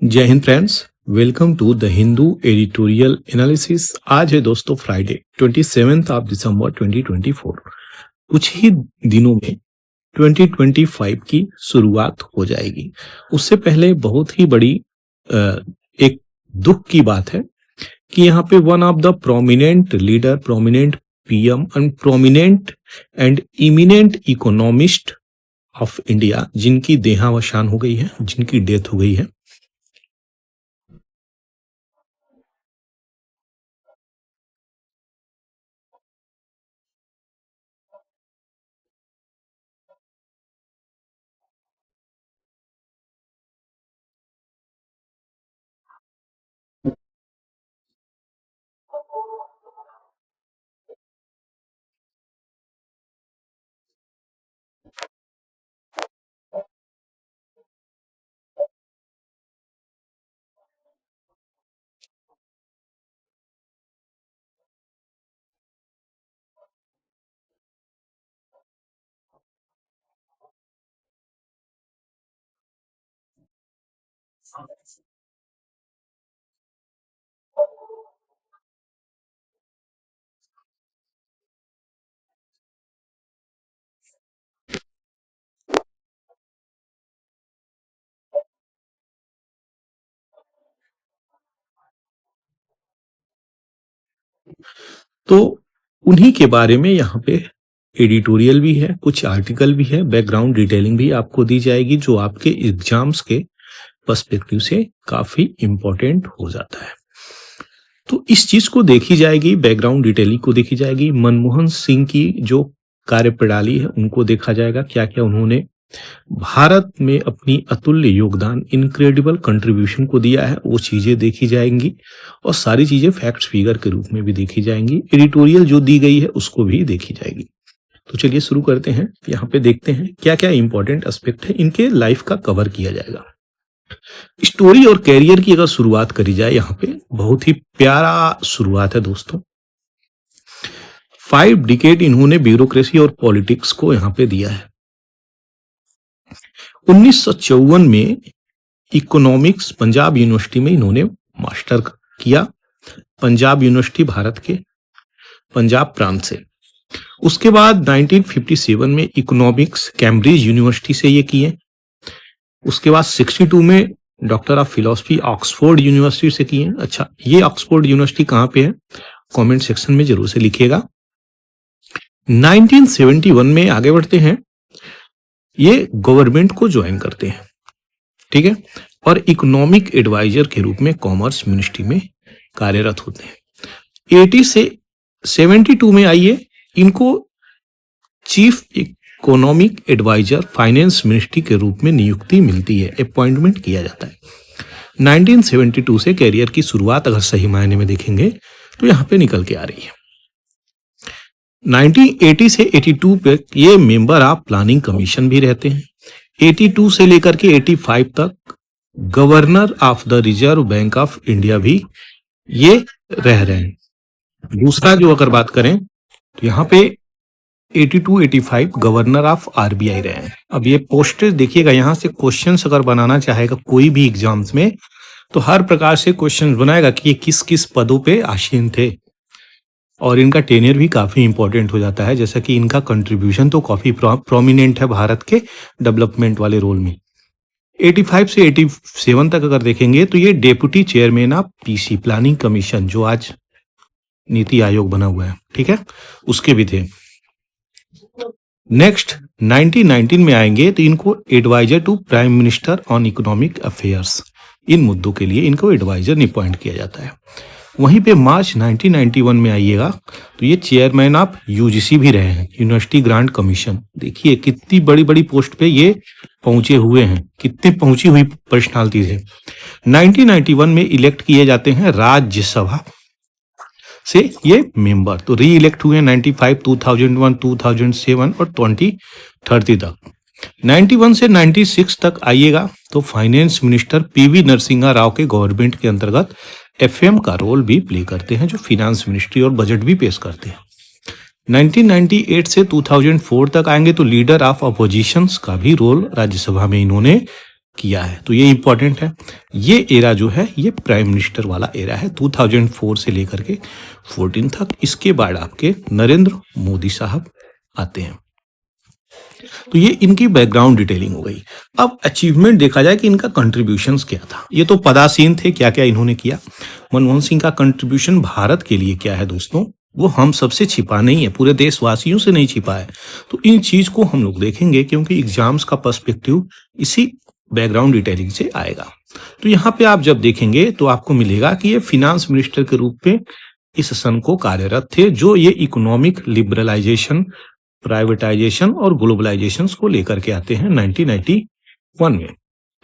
जय Hind friends, welcome to the Hindu editorial analysis. आज है दोस्तों फ्राइडे 27 ऑफ दिसंबर 2024। कुछ ही दिनों में 2025 की शुरुआत हो जाएगी। उससे पहले बहुत ही बड़ी एक दुख की बात है कि यहाँ पे one of the prominent leader, prominent PM and prominent and eminent economist of India, जिनकी देहावसान हो गई है, जिनकी डेथ हो गई है, तो उन्हीं के बारे में यहाँ पे एडिटोरियल भी है, कुछ आर्टिकल भी है, बैकग्राउंड डिटेलिंग भी आपको दी जाएगी, जो आपके एग्जाम्स के पर्सपेक्टिव से काफी इंपॉर्टेंट हो जाता है। तो इस चीज को देखी जाएगी, बैकग्राउंड डिटेलिंग को देखी जाएगी। मनमोहन सिंह की जो कार्यप्रणाली है उनको देखा जाएगा, क्या क्या उन्होंने भारत में अपनी अतुल्य योगदान, इनक्रेडिबल कंट्रीब्यूशन को दिया है, वो चीजें देखी जाएंगी और सारी चीजें फैक्ट्स फिगर के रूप में भी देखी जाएंगी। एडिटोरियल जो दी गई है उसको भी देखी जाएगी। तो चलिए शुरू करते हैं। यहाँ पे देखते हैं क्या क्या इंपॉर्टेंट एस्पेक्ट है, इनके लाइफ का कवर किया जाएगा। स्टोरी और कैरियर की अगर शुरुआत करी जाए, यहाँ पे बहुत ही प्यारा शुरुआत है दोस्तों। 5 डिकेड इन्होंने ब्यूरोक्रेसी और पॉलिटिक्स को यहाँ पे दिया है। 1954 में इकोनॉमिक्स पंजाब यूनिवर्सिटी में इन्होंने मास्टर किया, पंजाब यूनिवर्सिटी भारत के पंजाब प्रांत से। उसके बाद 1957 में इकोनॉमिक्स कैम्ब्रिज यूनिवर्सिटी से ये किए। उसके बाद 62 में doctor of philosophy Oxford university से किए। अच्छा, ये ऑक्सफोर्ड यूनिवर्सिटी कहाँ पे है, कमेंट सेक्शन में जरूर से लिखिएगा। 1971 में आगे बढ़ते हैं, ये गवर्नमेंट को ज्वाइन करते हैं, ठीक है, और इकोनॉमिक एडवाइजर के रूप में कॉमर्स मिनिस्ट्री में कार्यरत होते हैं। 80 से 72 में आइए, इनको chief economic advisor finance ministry के रूप में नियुक्ति मिलती है, अपॉइंटमेंट किया जाता है। 1972 से कैरियर की शुरुआत अगर सही मायने में देखेंगे तो यहाँ पे निकल के आ रही है। 1980 से 82 पे ये मेंबर ऑफ प्लानिंग कमीशन भी रहते हैं। 82 से लेकर के 85 तक governor of the reserve bank of India भी ये रह रहे हैं। दूसरा जो अगर बात करें तो यहाँ पे 82-85 गवर्नर ऑफ आरबीआई रहे हैं। अब ये पोस्टेज देखिएगा, यहाँ से क्वेश्चंस अगर बनाना चाहेगा कोई भी एग्जाम्स में तो हर प्रकार से क्वेश्चंस बनाएगा कि ये किस किस पदों पे आसीन थे, और इनका टेनियर भी काफी इंपॉर्टेंट हो जाता है, जैसा कि इनका कंट्रीब्यूशन तो काफी प्रोमिनेंट है भारत के डेवलपमेंट वाले रोल में। 85 से 87 तक अगर देखेंगे तो ये deputy chairman of PC planning commission, जो आज नीति आयोग बना हुआ है, ठीक है, उसके भी थे। नेक्स्ट 1919 में आएंगे तो इनको advisor to prime minister on economic affairs, इन मुद्दों के लिए इनको एडवाइजर अपॉइंट किया जाता है। वहीं पे मार्च 1991 में आइएगा तो ये चेयरमैन ऑफ यूजीसी भी रहे हैं, यूनिवर्सिटी ग्रांट कमीशन। देखिए कितनी बड़ी बड़ी पोस्ट पे ये पहुंचे हुए हैं, कितनी पहुंची हुई पर्सनालिटीज है। 1991 में इलेक्ट किए जाते हैं राज्यसभा से ये मेंबर, तो री इलेक्ट हुए 95, 2001, 2007 और 2030 तक। 91 से 96 तक आइएगा तो finance minister PV Narasimha Rao के गवर्नमेंट के अंतर्गत एफएम का रोल भी प्ले करते हैं, जो फिनांस मिनिस्ट्री और बजट भी पेश करते हैं। 1998 से 2004 तक आएंगे तो लीडर ऑफ अपोजिशंस का भी रोल राज्यसभा में इन्होंने किया है। तो ये इंपॉर्टेंट है। ये एरा जो है ये प्राइम मिनिस्टर वाला एरा है 2004 से लेकर के 14 तक। इसके बाद आपके नरेंद्र मोदी साहब आते हैं। तो ये इनकी बैकग्राउंड डिटेलिंग हो गई। अब अचीवमेंट देखा जाए कि इनका कंट्रीब्यूशंस क्या था। ये तो पदासीन थे, क्या क्या इन्होंने किया। मनमोहन सिंह का कंट्रीब्यूशन भारत के लिए क्या है दोस्तों, वो हम सबसे छिपा नहीं है, पूरे देशवासियों से नहीं छिपा है। तो इन चीज को हम लोग देखेंगे क्योंकि एग्जाम्स का पर्सपेक्टिव इसी बैकग्राउंड डिटेलिंग से आएगा। तो यहाँ पे आप जब देखेंगे तो आपको मिलेगा कि ये फिनांस मिनिस्टर के रूप में इस सन को कार्यरत थे, जो ये इकोनॉमिक लिबरलाइजेशन, प्राइवेटाइजेशन और ग्लोबलाइजेशन को लेकर के आते हैं 1991 में।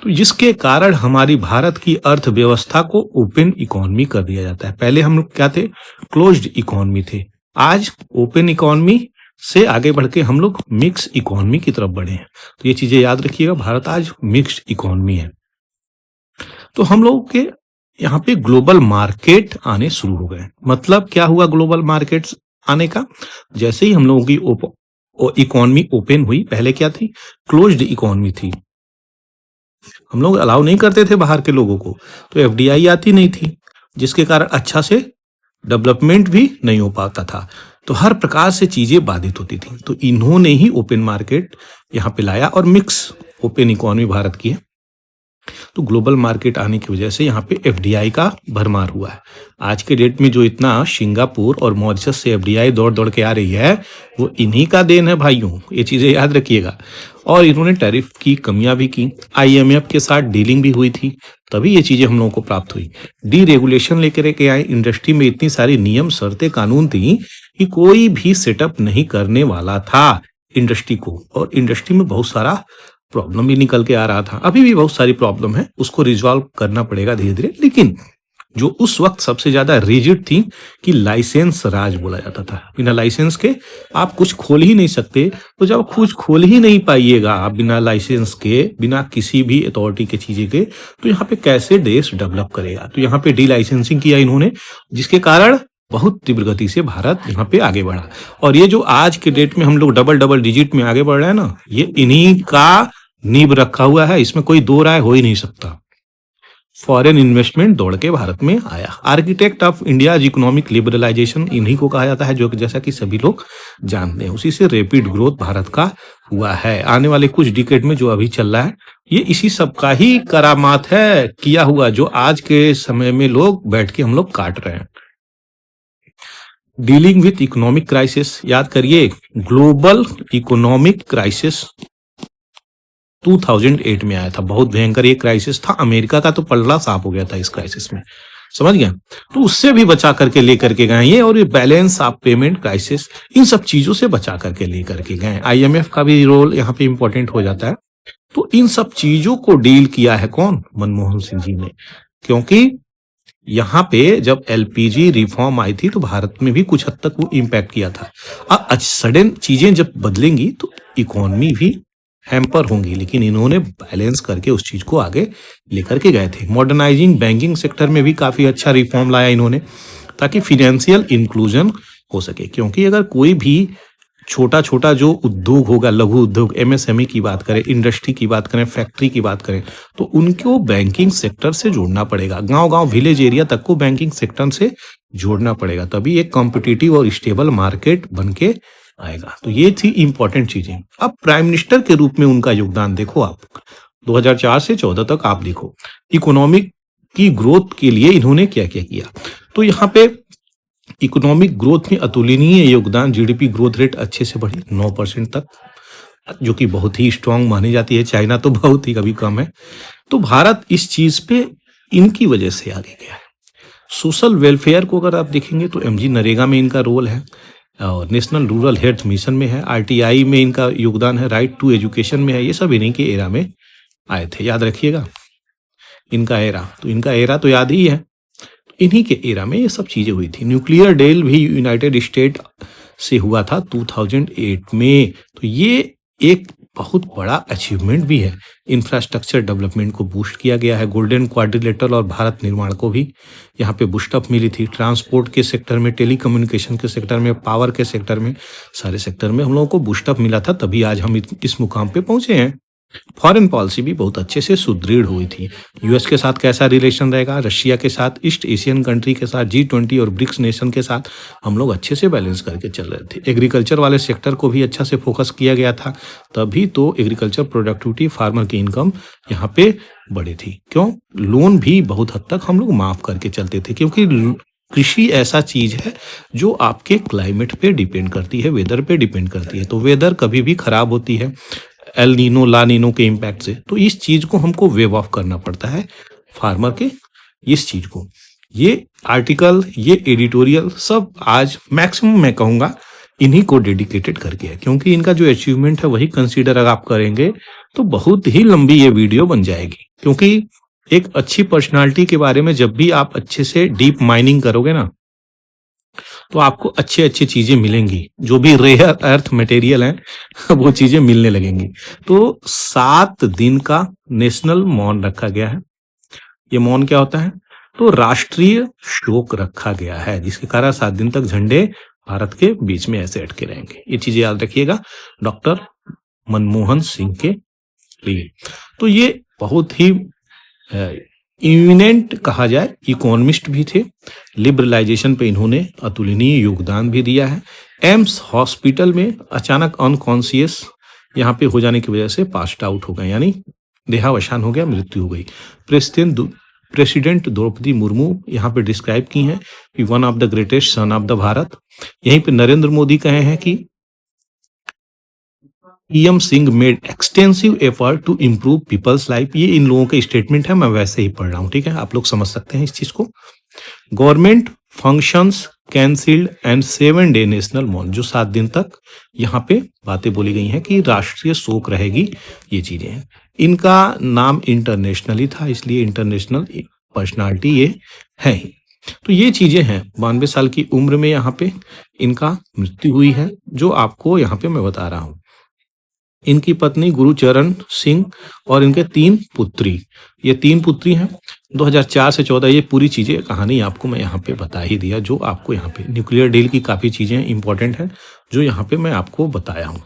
तो जिसके कारण हमारी भारत की अर्थव्यवस्था को ओपन इकोनॉमी कर दिया जाता है। पहले हम लोग क्या थे, क्लोज्ड इकोनॉमी थे। आज ओपन इकोनॉमी से आगे बढ़ के हम लोग मिक्स इकोनॉमी की तरफ बढ़े हैं। तो ये चीजें याद रखिएगा, भारत आज मिक्स्ड इकोनॉमी है। तो हम लोग के यहाँ पे ग्लोबल मार्केट आने शुरू हो गए। मतलब क्या हुआ ग्लोबल मार्केट्स आने का, जैसे ही हम लोगों की इकोनॉमी ओपन हुई, पहले क्या थी, क्लोज्ड इकोनॉमी थी। हम लोग अलाउ नहीं करते थे बाहर के लोगों को, तो एफडीआई आती नहीं थी, जिसके कारण अच्छा से डेवलपमेंट भी नहीं हो पाता था। तो हर प्रकार से चीजें बाधित होती थी। तो इन्होंने ही ओपन मार्केट यहाँ पे लाया और मिक्स ओपन इकोनॉमी भारत की है। तो ग्लोबल मार्केट आने की वजह से यहाँ पे एफडीआई का भरमार हुआ है। आज के डेट में जो इतना सिंगापुर और मॉरिशस से एफडीआई दौड़ दौड़ के आ रही है, वो इन्हीं का देन है भाइयों, ये चीजें याद रखिएगा। और इन्होंने टैरिफ की कमियां भी की, आईएमएफ के साथ डीलिंग भी हुई थी, तभी ये चीजें हम लोगों को प्राप्त हुई। डी रेगुलेशन लेकर के आए, इंडस्ट्री में इतनी सारी नियम शर्तें कानून थी कि कोई भी सेटअप नहीं करने वाला था इंडस्ट्री को, और इंडस्ट्री में बहुत सारा प्रॉब्लम भी निकल के आ रहा था। अभी भी बहुत सारी प्रॉब्लम है, उसको रिजॉल्व करना पड़ेगा धीरे धीरे। लेकिन जो उस वक्त सबसे ज्यादा रिजिड थी कि लाइसेंस राज बोला जाता था। बिना लाइसेंस के आप कुछ खोल ही नहीं सकते। तो जब कुछ खोल ही नहीं पाइएगा आप बिना लाइसेंस के, बिना किसी भी अथॉरिटी के चीजें के, तो यहाँ पे कैसे देश डेवलप करेगा। तो यहाँ पे डी लाइसेंसिंग किया इन्होंने, जिसके कारण बहुत तीव्र गति से भारत यहाँ पे आगे बढ़ा। और ये जो आज के डेट में हम लोग डबल डिजिट में आगे बढ़ रहे हैं ना, ये इन्हीं का नींव रखा हुआ है, इसमें कोई दो राय हो ही नहीं सकता। फॉरेन इन्वेस्टमेंट दौड़ के भारत में आया। Architect of India economic liberalisation इन्हीं को कहा जाता है, जो कि जैसा कि सभी लोग जानते हैं। उसी से रैपिड ग्रोथ भारत का हुआ है। आने वाले कुछ डिकेड में जो अभी चल रहा है, ये इसी सब का ही करामात है किया हुआ, जो आज के समय में लोग बैठ के हम लोग काट रहे हैं। डीलिंग विथ इकोनॉमिक क्राइसिस, याद करिए ग्लोबल इकोनॉमिक क्राइसिस 2008 में आया था। बहुत भयंकर ये क्राइसिस था। अमेरिका का तो पल्ला साफ हो गया था इस क्राइसिस में, समझ गया। तो उससे भी बचा करके लेकर के गए ये, और ये बैलेंस ऑफ पेमेंट क्राइसिस, इन सब चीजों से बचा करके लेकर के गए। आईएमएफ का भी रोल यहाँ पे इंपॉर्टेंट हो जाता है। तो इन सब चीजों को डील किया है कौन, मनमोहन सिंह जी ने। क्योंकि यहाँ पे जब एलपीजी रिफॉर्म आई थी तो भारत में भी कुछ हद तक वो इम्पैक्ट किया था। अब सडन चीजें जब बदलेंगी तो इकोनॉमी भी हैम्पर होंगी, लेकिन इन्होंने बैलेंस करके उस चीज को आगे लेकर के गए थे। मॉडर्नाइजिंग बैंकिंग सेक्टर में भी काफी अच्छा रिफॉर्म लाया इन्होंने, ताकि फिनेंशियल इंक्लूजन हो सके। क्योंकि अगर कोई भी छोटा छोटा जो उद्योग होगा, लघु उद्योग, एमएसएमई की बात करें, इंडस्ट्री की बात करें, फैक्ट्री की बात करें, तो उनको बैंकिंग सेक्टर से जोड़ना पड़ेगा। गांव-गांव, विलेज एरिया तक को बैंकिंग सेक्टर से जोड़ना पड़ेगा, तभी एक कॉम्पिटिटिव और स्टेबल मार्केट बन के आएगा। तो ये थी इंपॉर्टेंट चीजें। अब प्राइम मिनिस्टर के रूप में उनका योगदान देखो आप, 2004 से 14 तक आप देखो इकोनॉमिक की ग्रोथ के लिए इन्होंने क्या क्या किया। तो यहाँ पे इकोनॉमिक ग्रोथ में अतुलनीय योगदान, जीडीपी ग्रोथ रेट अच्छे से बढ़ी 9% तक, जो कि बहुत ही स्ट्रांग मानी जाती है। चाइना तो बहुत ही कभी कम है। तो भारत इस चीज पे इनकी वजह से आगे गया है। सोशल वेलफेयर को अगर आप देखेंगे तो एमजी नरेगा में इनका रोल है, और नेशनल रूरल हेल्थ मिशन में है, आरटीआई में इनका योगदान है, राइट टू एजुकेशन में है। ये सब इन्हीं के एरा में आए थे, याद रखिएगा इनका एरा। तो इनका एरा तो याद ही है, इन्हीं के एरा में ये सब चीजें हुई थी। न्यूक्लियर डील भी यूनाइटेड स्टेट से हुआ था 2008 में। तो ये एक बहुत बड़ा अचीवमेंट भी है। इंफ्रास्ट्रक्चर डेवलपमेंट को बूस्ट किया गया है। गोल्डन क्वाड्रिलेटरल और भारत निर्माण को भी यहाँ पे बूस्टअप मिली थी। ट्रांसपोर्ट के सेक्टर में, टेलीकम्युनिकेशन के सेक्टर में, पावर के सेक्टर में, सारे सेक्टर में हम लोगों को बूस्टअप मिला था, तभी आज हम इस मुकाम पे पहुंचे हैं। फॉरेन पॉलिसी भी बहुत अच्छे से सुदृढ़ हुई थी। यूएस के साथ कैसा रिलेशन रहेगा, रशिया के साथ, ईस्ट एशियन कंट्री के साथ, G20 और ब्रिक्स नेशन के साथ हम लोग अच्छे से बैलेंस करके चल रहे थे। एग्रीकल्चर वाले सेक्टर को भी अच्छा से फोकस किया गया था, तभी तो एग्रीकल्चर प्रोडक्टिविटी, फार्मर की इनकम यहाँ पे बढ़ी थी। क्यों? लोन भी बहुत हद तक हम लोग माफ करके चलते थे, क्योंकि कृषि ऐसा चीज है जो आपके क्लाइमेट पे डिपेंड करती है, वेदर पे डिपेंड करती है। तो वेदर कभी भी खराब होती है एल नीनो ला नीनो के इम्पैक्ट से, तो इस चीज को हमको वेव ऑफ करना पड़ता है फार्मर के, इस चीज को। ये आर्टिकल, ये एडिटोरियल सब आज मैक्सिमम मैं कहूंगा इन्हीं को डेडिकेटेड करके है, क्योंकि इनका जो अचीवमेंट है वही कंसीडर अगर आप करेंगे तो बहुत ही लंबी ये वीडियो बन जाएगी। क्योंकि एक अच्छी पर्सनालिटी के बारे में जब भी आप अच्छे से डीप माइनिंग करोगे ना, तो आपको अच्छी अच्छी चीजें मिलेंगी, जो भी रेयर अर्थ मटेरियल है वो चीजें मिलने लगेंगी। तो 7 दिन का नेशनल मौन रखा गया है। ये मौन क्या होता है? तो राष्ट्रीय शोक रखा गया है, जिसके कारण 7 दिन तक झंडे भारत के बीच में ऐसे अटके रहेंगे। ये चीजें याद रखिएगा डॉक्टर मनमोहन सिंह के लिए। तो ये बहुत ही इमिनेंट कहा जाए इकोनॉमिस्ट भी थे। लिबरलाइजेशन पे इन्होंने अतुलनीय योगदान भी दिया है। एम्स हॉस्पिटल में अचानक अनकॉन्शियस यहाँ पे हो जाने की वजह से पास्ट आउट हो गए, यानी देहावसान हो गया, मृत्यु हो गई। प्रेसिडेंट द्रौपदी मुर्मू यहाँ पे डिस्क्राइब की हैं कि one of the greatest son of the Bharat. यहीं पे नरेंद्र मोदी कहे हैं कि PM Singh made extensive effort to improve people's life. ये इन लोगों के स्टेटमेंट है, मैं वैसे ही पढ़ रहा हूँ, ठीक है, आप लोग समझ सकते हैं इस चीज को। Government functions cancelled and 7 day national मौन, जो 7 दिन तक यहाँ पे बातें बोली गई हैं कि राष्ट्रीय शोक रहेगी, ये चीजें हैं। इनका नाम इंटरनेशनली था, इसलिए इंटरनेशनल पर्सनालिटी ये है ही। तो ये चीजें हैं। 92 साल की उम्र में यहाँ पे इनका मृत्यु हुई है, जो आपको यहाँ पे मैं बता रहा हूँ। इनकी पत्नी गुरुचरण सिंह और इनके 3 पुत्री, ये 3 पुत्री हैं। 2004 से 14 ये पूरी चीजें कहानी आपको मैं यहाँ पे बता ही दिया, जो आपको यहाँ पे न्यूक्लियर डील की काफी चीजें इंपॉर्टेंट है जो यहाँ पे मैं आपको बताया हूँ।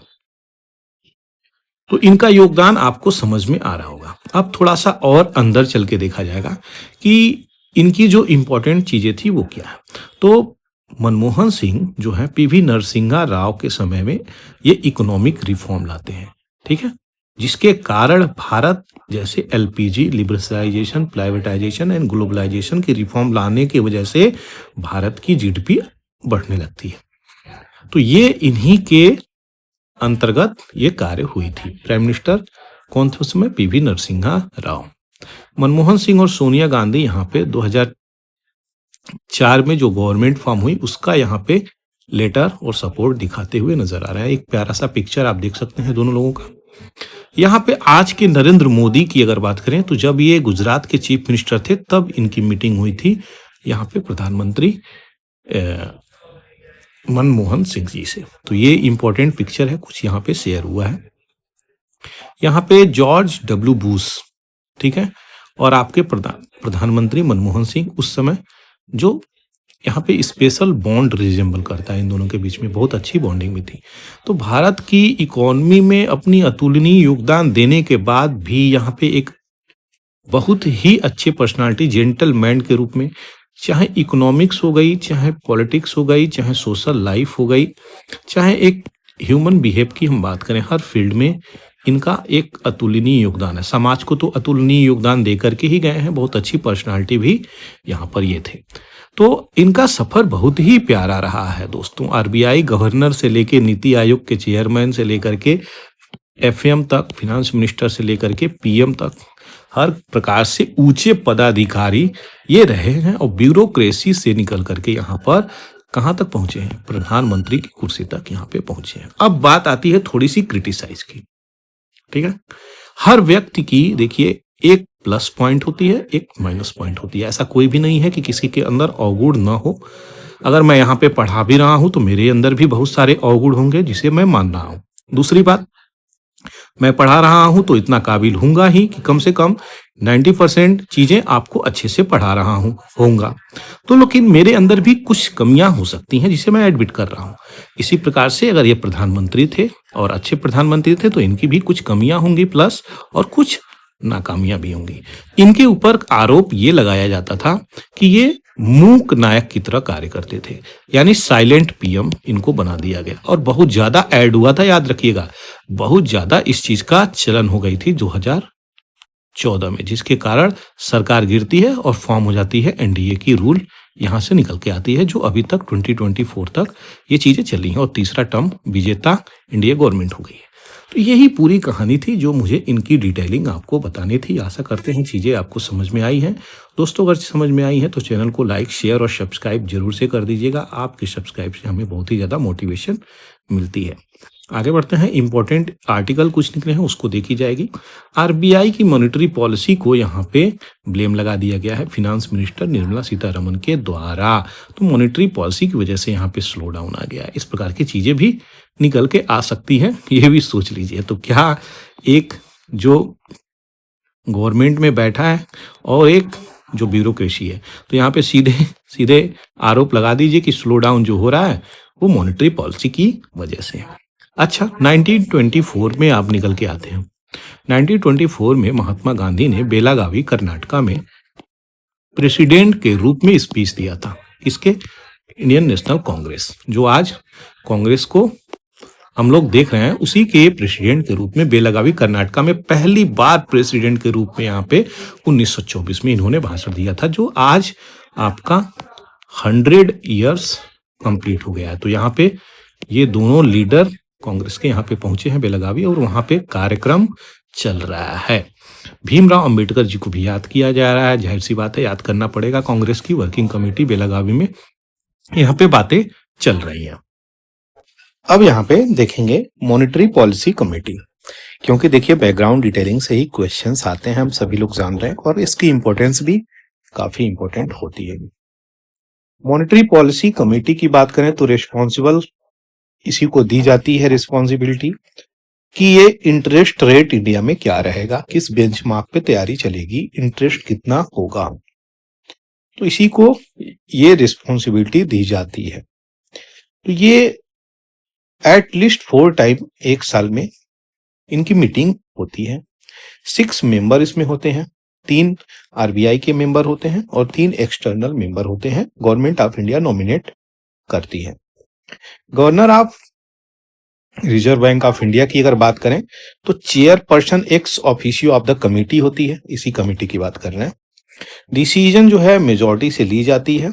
तो इनका योगदान आपको समझ में आ रहा होगा। अब थोड़ा सा और अंदर चल के देखा जाएगा कि इनकी जो इंपॉर्टेंट चीजें थी वो क्या है। तो मनमोहन सिंह जो है पीवी नरसिम्हा राव के समय में ये इकोनॉमिक रिफॉर्म लाते हैं, ठीक है, जिसके कारण भारत जैसे LPG, liberalisation, privatisation and globalisation की रिफॉर्म लाने की वजह से भारत की जीडीपी बढ़ने लगती है। तो ये इन्हीं के अंतर्गत ये कार्य हुई थी। प्राइम मिनिस्टर कौन थे उस समय? पीवी नरसिम्हा राव। मनमोहन सिंह और सोनिया गांधी यहाँ पे 2004 में जो गवर्नमेंट फॉर्म हुई उसका यहाँ पे लेटर और सपोर्ट दिखाते हुए नजर आ रहा है। एक प्यारा सा पिक्चर आप देख सकते हैं दोनों लोगों का। यहाँ पे आज के नरेंद्र मोदी की अगर बात करें तो जब ये गुजरात के चीफ मिनिस्टर थे तब इनकी मीटिंग हुई थी यहाँ पे प्रधानमंत्री मनमोहन सिंह जी से। तो ये इंपॉर्टेंट पिक्चर है, कुछ यहाँ पे शेयर हुआ है। यहाँ पे जॉर्ज डब्ल्यू बुश, ठीक है, और आपके प्रधानमंत्री मनमोहन सिंह उस समय, जो यहाँ पे स्पेशल बॉन्ड रिजेंबल करता है इन दोनों के बीच में, बहुत अच्छी बॉन्डिंग भी थी। तो भारत की इकोनॉमी में अपनी अतुलनीय योगदान देने के बाद भी यहाँ पे एक बहुत ही अच्छे पर्सनालिटी, जेंटलमैन के रूप में, चाहे इकोनॉमिक्स हो गई, चाहे पॉलिटिक्स हो गई, चाहे सोशल लाइफ हो गई, चाहे एक ह्यूमन बिहेव की हम बात करें, हर फील्ड में इनका एक अतुलनीय योगदान है। समाज को तो अतुलनीय योगदान दे करके ही गए हैं, बहुत अच्छी पर्सनालिटी भी यहाँ पर ये थे। तो इनका सफर बहुत ही प्यारा रहा है दोस्तों। आरबीआई गवर्नर से लेके नीति आयोग के चेयरमैन से लेकर के एफएम तक, फिनांस मिनिस्टर से लेकर के पीएम तक, हर प्रकार से ऊंचे पदाधिकारी ये रहे हैं और ब्यूरोक्रेसी से निकल करके यहाँ पर कहाँ तक पहुंचे हैं? प्रधानमंत्री की कुर्सी तक यहाँ पे पहुंचे हैं। अब बात आती है थोड़ी सी क्रिटिसाइज की, ठीक है। हर व्यक्ति की देखिए एक प्लस पॉइंट होती है, एक माइनस पॉइंट होती है। ऐसा कोई भी नहीं है कि किसी के अंदर अवगुण ना हो। अगर मैं यहाँ पे पढ़ा भी रहा हूं तो मेरे अंदर भी बहुत सारे अवगुण होंगे जिसे मैं मान रहा हूं। दूसरी बात, मैं पढ़ा रहा हूं तो इतना काबिल हूंगा ही कि कम से कम 90% चीजें आपको अच्छे से पढ़ा रहा हूं होऊंगा। तो लेकिन मेरे अंदर भी कुछ कमियां हो सकती हैं जिसे मैं एडमिट कर रहा हूं। इसी प्रकार से अगर ये प्रधानमंत्री थे और अच्छे प्रधानमंत्री थे तो इनकी भी कुछ कमियां होंगी प्लस, और कुछ नाकामियां भी होंगी। इनके ऊपर आरोप ये लगाया जाता था कि ये मूक नायक की तरह कार्य करते थे, यानी साइलेंट पीएम इनको बना दिया गया और बहुत ज्यादा ऐड हुआ था। याद रखिएगा, बहुत ज्यादा इस चीज का चलन हो गई थी 2014 में, जिसके कारण सरकार गिरती है और फॉर्म हो जाती है एनडीए की रूल यहां से निकल के आती है, जो अभी तक 2024 तक ये चीजें चली हैं और तीसरा टर्म विजेता इंडिया गवर्नमेंट हो गई है। तो यही पूरी कहानी थी जो मुझे इनकी डिटेलिंग आपको बतानी थी। आशा करते हैं चीजें आपको समझ में आई हैं। दोस्तों, अगर समझ में आई है तो चैनल को लाइक, शेयर और सब्सक्राइब जरूर से कर दीजिएगा। आपके सब्सक्राइब से हमें बहुत ही ज्यादा मोटिवेशन मिलती है। आगे बढ़ते हैं। इंपॉर्टेंट आर्टिकल कुछ निकले हैं, उसको देखी जाएगी। आरबीआई की मॉनेटरी पॉलिसी को यहाँ पे ब्लेम लगा दिया गया है फिनांस मिनिस्टर निर्मला सीतारमन के द्वारा। तो मॉनेटरी पॉलिसी की वजह से यहाँ पे स्लो डाउन आ गया है। इस प्रकार की चीजें भी निकल के आ सकती है, ये भी सोच लीजिए। तो क्या एक जो गवर्नमेंट में बैठा है और एक जो ब्यूरोक्रेसी है, तो यहाँ पे सीधे सीधे आरोप लगा दीजिए कि स्लो डाउन जो हो रहा है वो मॉनेटरी पॉलिसी की वजह से। अच्छा, 1924 में आप निकल के आते हैं। 1924 में महात्मा गांधी ने बेलागावी कर्नाटका में प्रेसिडेंट के रूप में स्पीच दिया था। किसके? इंडियन नेशनल कांग्रेस, जो आज कांग्रेस को हम लोग देख रहे हैं, उसी के प्रेसिडेंट के रूप में बेलागावी कर्नाटका में पहली बार प्रेसिडेंट के रूप में यहाँ पे 1924 में इन्होंने भाषण दिया था, जो आज आपका 100 ईयर्स कंप्लीट हो गया है। तो यहाँ पे ये दोनों लीडर कांग्रेस के यहाँ पे पहुंचे हैं बेलागावी, और वहां पे कार्यक्रम चल रहा है। भीमराव अंबेडकर जी को भी याद किया जा रहा है। जाहिर सी बात है, याद करना पड़ेगा। कांग्रेस की वर्किंग कमेटी बेलागावी में यहाँ पे बातें चल रही हैं। अब यहाँ पे देखेंगे मॉनेटरी पॉलिसी कमेटी, क्योंकि देखिए बैकग्राउंड डिटेलिंग से ही क्वेश्चंस आते हैं, हम सभी लोग जान रहे हैं, और इसकी इंपॉर्टेंस भी काफी इंपॉर्टेंट होती है। मॉनेटरी पॉलिसी कमेटी की बात करें तो रिस्पॉन्सिबल इसी को दी जाती है रिस्पॉन्सिबिलिटी कि ये इंटरेस्ट रेट इंडिया में क्या रहेगा, किस बेंचमार्क पे तैयारी चलेगी, इंटरेस्ट कितना होगा, तो इसी को ये रिस्पॉन्सिबिलिटी दी जाती है। तो ये एटलीस्ट 4 टाइम एक साल में इनकी मीटिंग होती है। 6 मेंबर इसमें होते हैं, 3 आरबीआई के मेंबर होते हैं और 3 एक्सटर्नल मेंबर होते हैं। गवर्नमेंट ऑफ इंडिया नॉमिनेट करती है। Governor of reserve bank of India की अगर बात करें तो chairperson ex officio of the committee होती है, इसी कमिटी की बात कर रहे हैं। डिसीजन जो है मेजॉरिटी से ली जाती है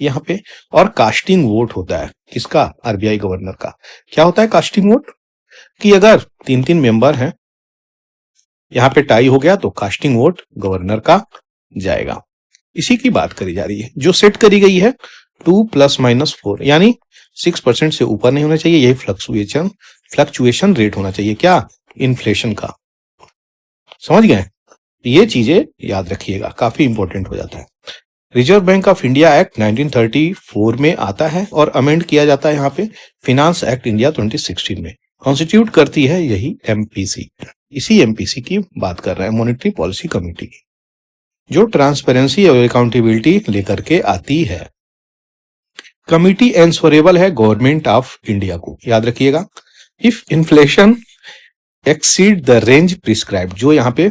यहाँ पे, और कास्टिंग वोट होता है। किसका? आरबीआई गवर्नर का। क्या होता है कास्टिंग वोट? कि अगर 3-3 मेंबर हैं, यहाँ पे टाई हो गया तो कास्टिंग वोट गवर्नर का जाएगा। इसी की बात करी जा रही है, जो सेट करी गई है 2 ± 4, यानी 6% से ऊपर नहीं होना चाहिए। यही फ्लक्चुएशन रेट होना चाहिए। क्या? इन्फ्लेशन का। समझ गए? ये चीजें याद रखिएगा, काफी इंपॉर्टेंट हो जाता है। Reserve bank of India act 1934 में आता है और अमेंड किया जाता है यहाँ पे फिनांस एक्ट इंडिया 2016 में। कॉन्स्टिट्यूट करती है यही एमपीसी। इसी एमपीसी की बात कर रहे हैं, मॉनेटरी पॉलिसी कमेटी की, जो ट्रांसपेरेंसी और अकाउंटेबिलिटी लेकर के आती है। कमिटी एंसवरेबल है गवर्नमेंट ऑफ इंडिया को, याद रखिएगा। If inflation exceed the range prescribed, जो यहाँ पे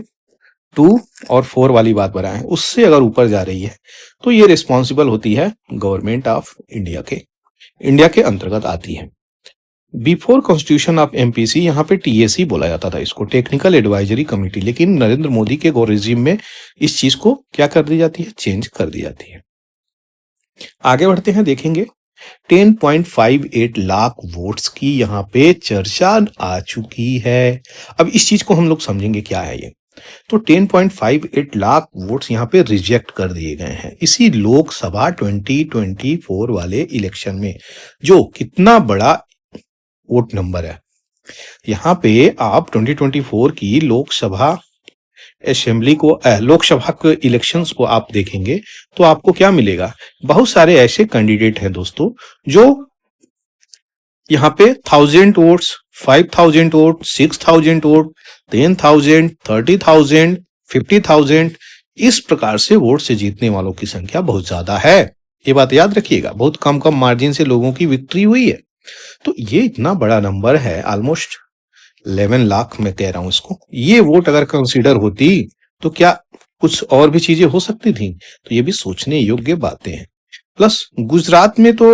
2 और 4 वाली बात बनाए हैं, उससे अगर ऊपर जा रही है तो ये रिस्पॉन्सिबल होती है गवर्नमेंट ऑफ इंडिया के अंतर्गत आती है। बिफोर कॉन्स्टिट्यूशन ऑफ एमपीसी, यहाँ पे टीएसी बोला जाता था इसको, टेक्निकल एडवाइजरी कमेटी, लेकिन नरेंद्र मोदी के रिजीम में इस चीज को क्या कर दी जाती है? चेंज कर दी जाती है। आगे बढ़ते हैं, देखेंगे 10.58 लाख वोट्स की यहाँ पे चर्चा आ चुकी है। अब इस चीज को हम लोग समझेंगे क्या है ये। तो 10.58 लाख वोट्स यहाँ पे रिजेक्ट कर दिए गए हैं इसी लोकसभा 2024 वाले इलेक्शन में, जो कितना बड़ा वोट नंबर है। यहाँ पे आप 2024 की लोकसभा के इलेक्शंस को आप देखेंगे तो आपको क्या मिलेगा? बहुत सारे ऐसे कैंडिडेट हैं दोस्तों, जो यहाँ पे 1000 वोट्स, 5000 वोट, 6000 वोट, 10,000, 30,000, 50,000, इस प्रकार से वोट से जीतने वालों की संख्या बहुत ज्यादा है। ये बात याद रखिएगा, बहुत कम कम मार्जिन से लोगों की विक्ट्री हुई है। तो ये इतना बड़ा नंबर है, ऑलमोस्ट 11 लाख मैं कह रहा हूं इसको। ये वोट अगर कंसीडर होती तो क्या कुछ और भी चीजें हो सकती थी? तो ये भी सोचने योग्य बातें हैं। प्लस गुजरात में तो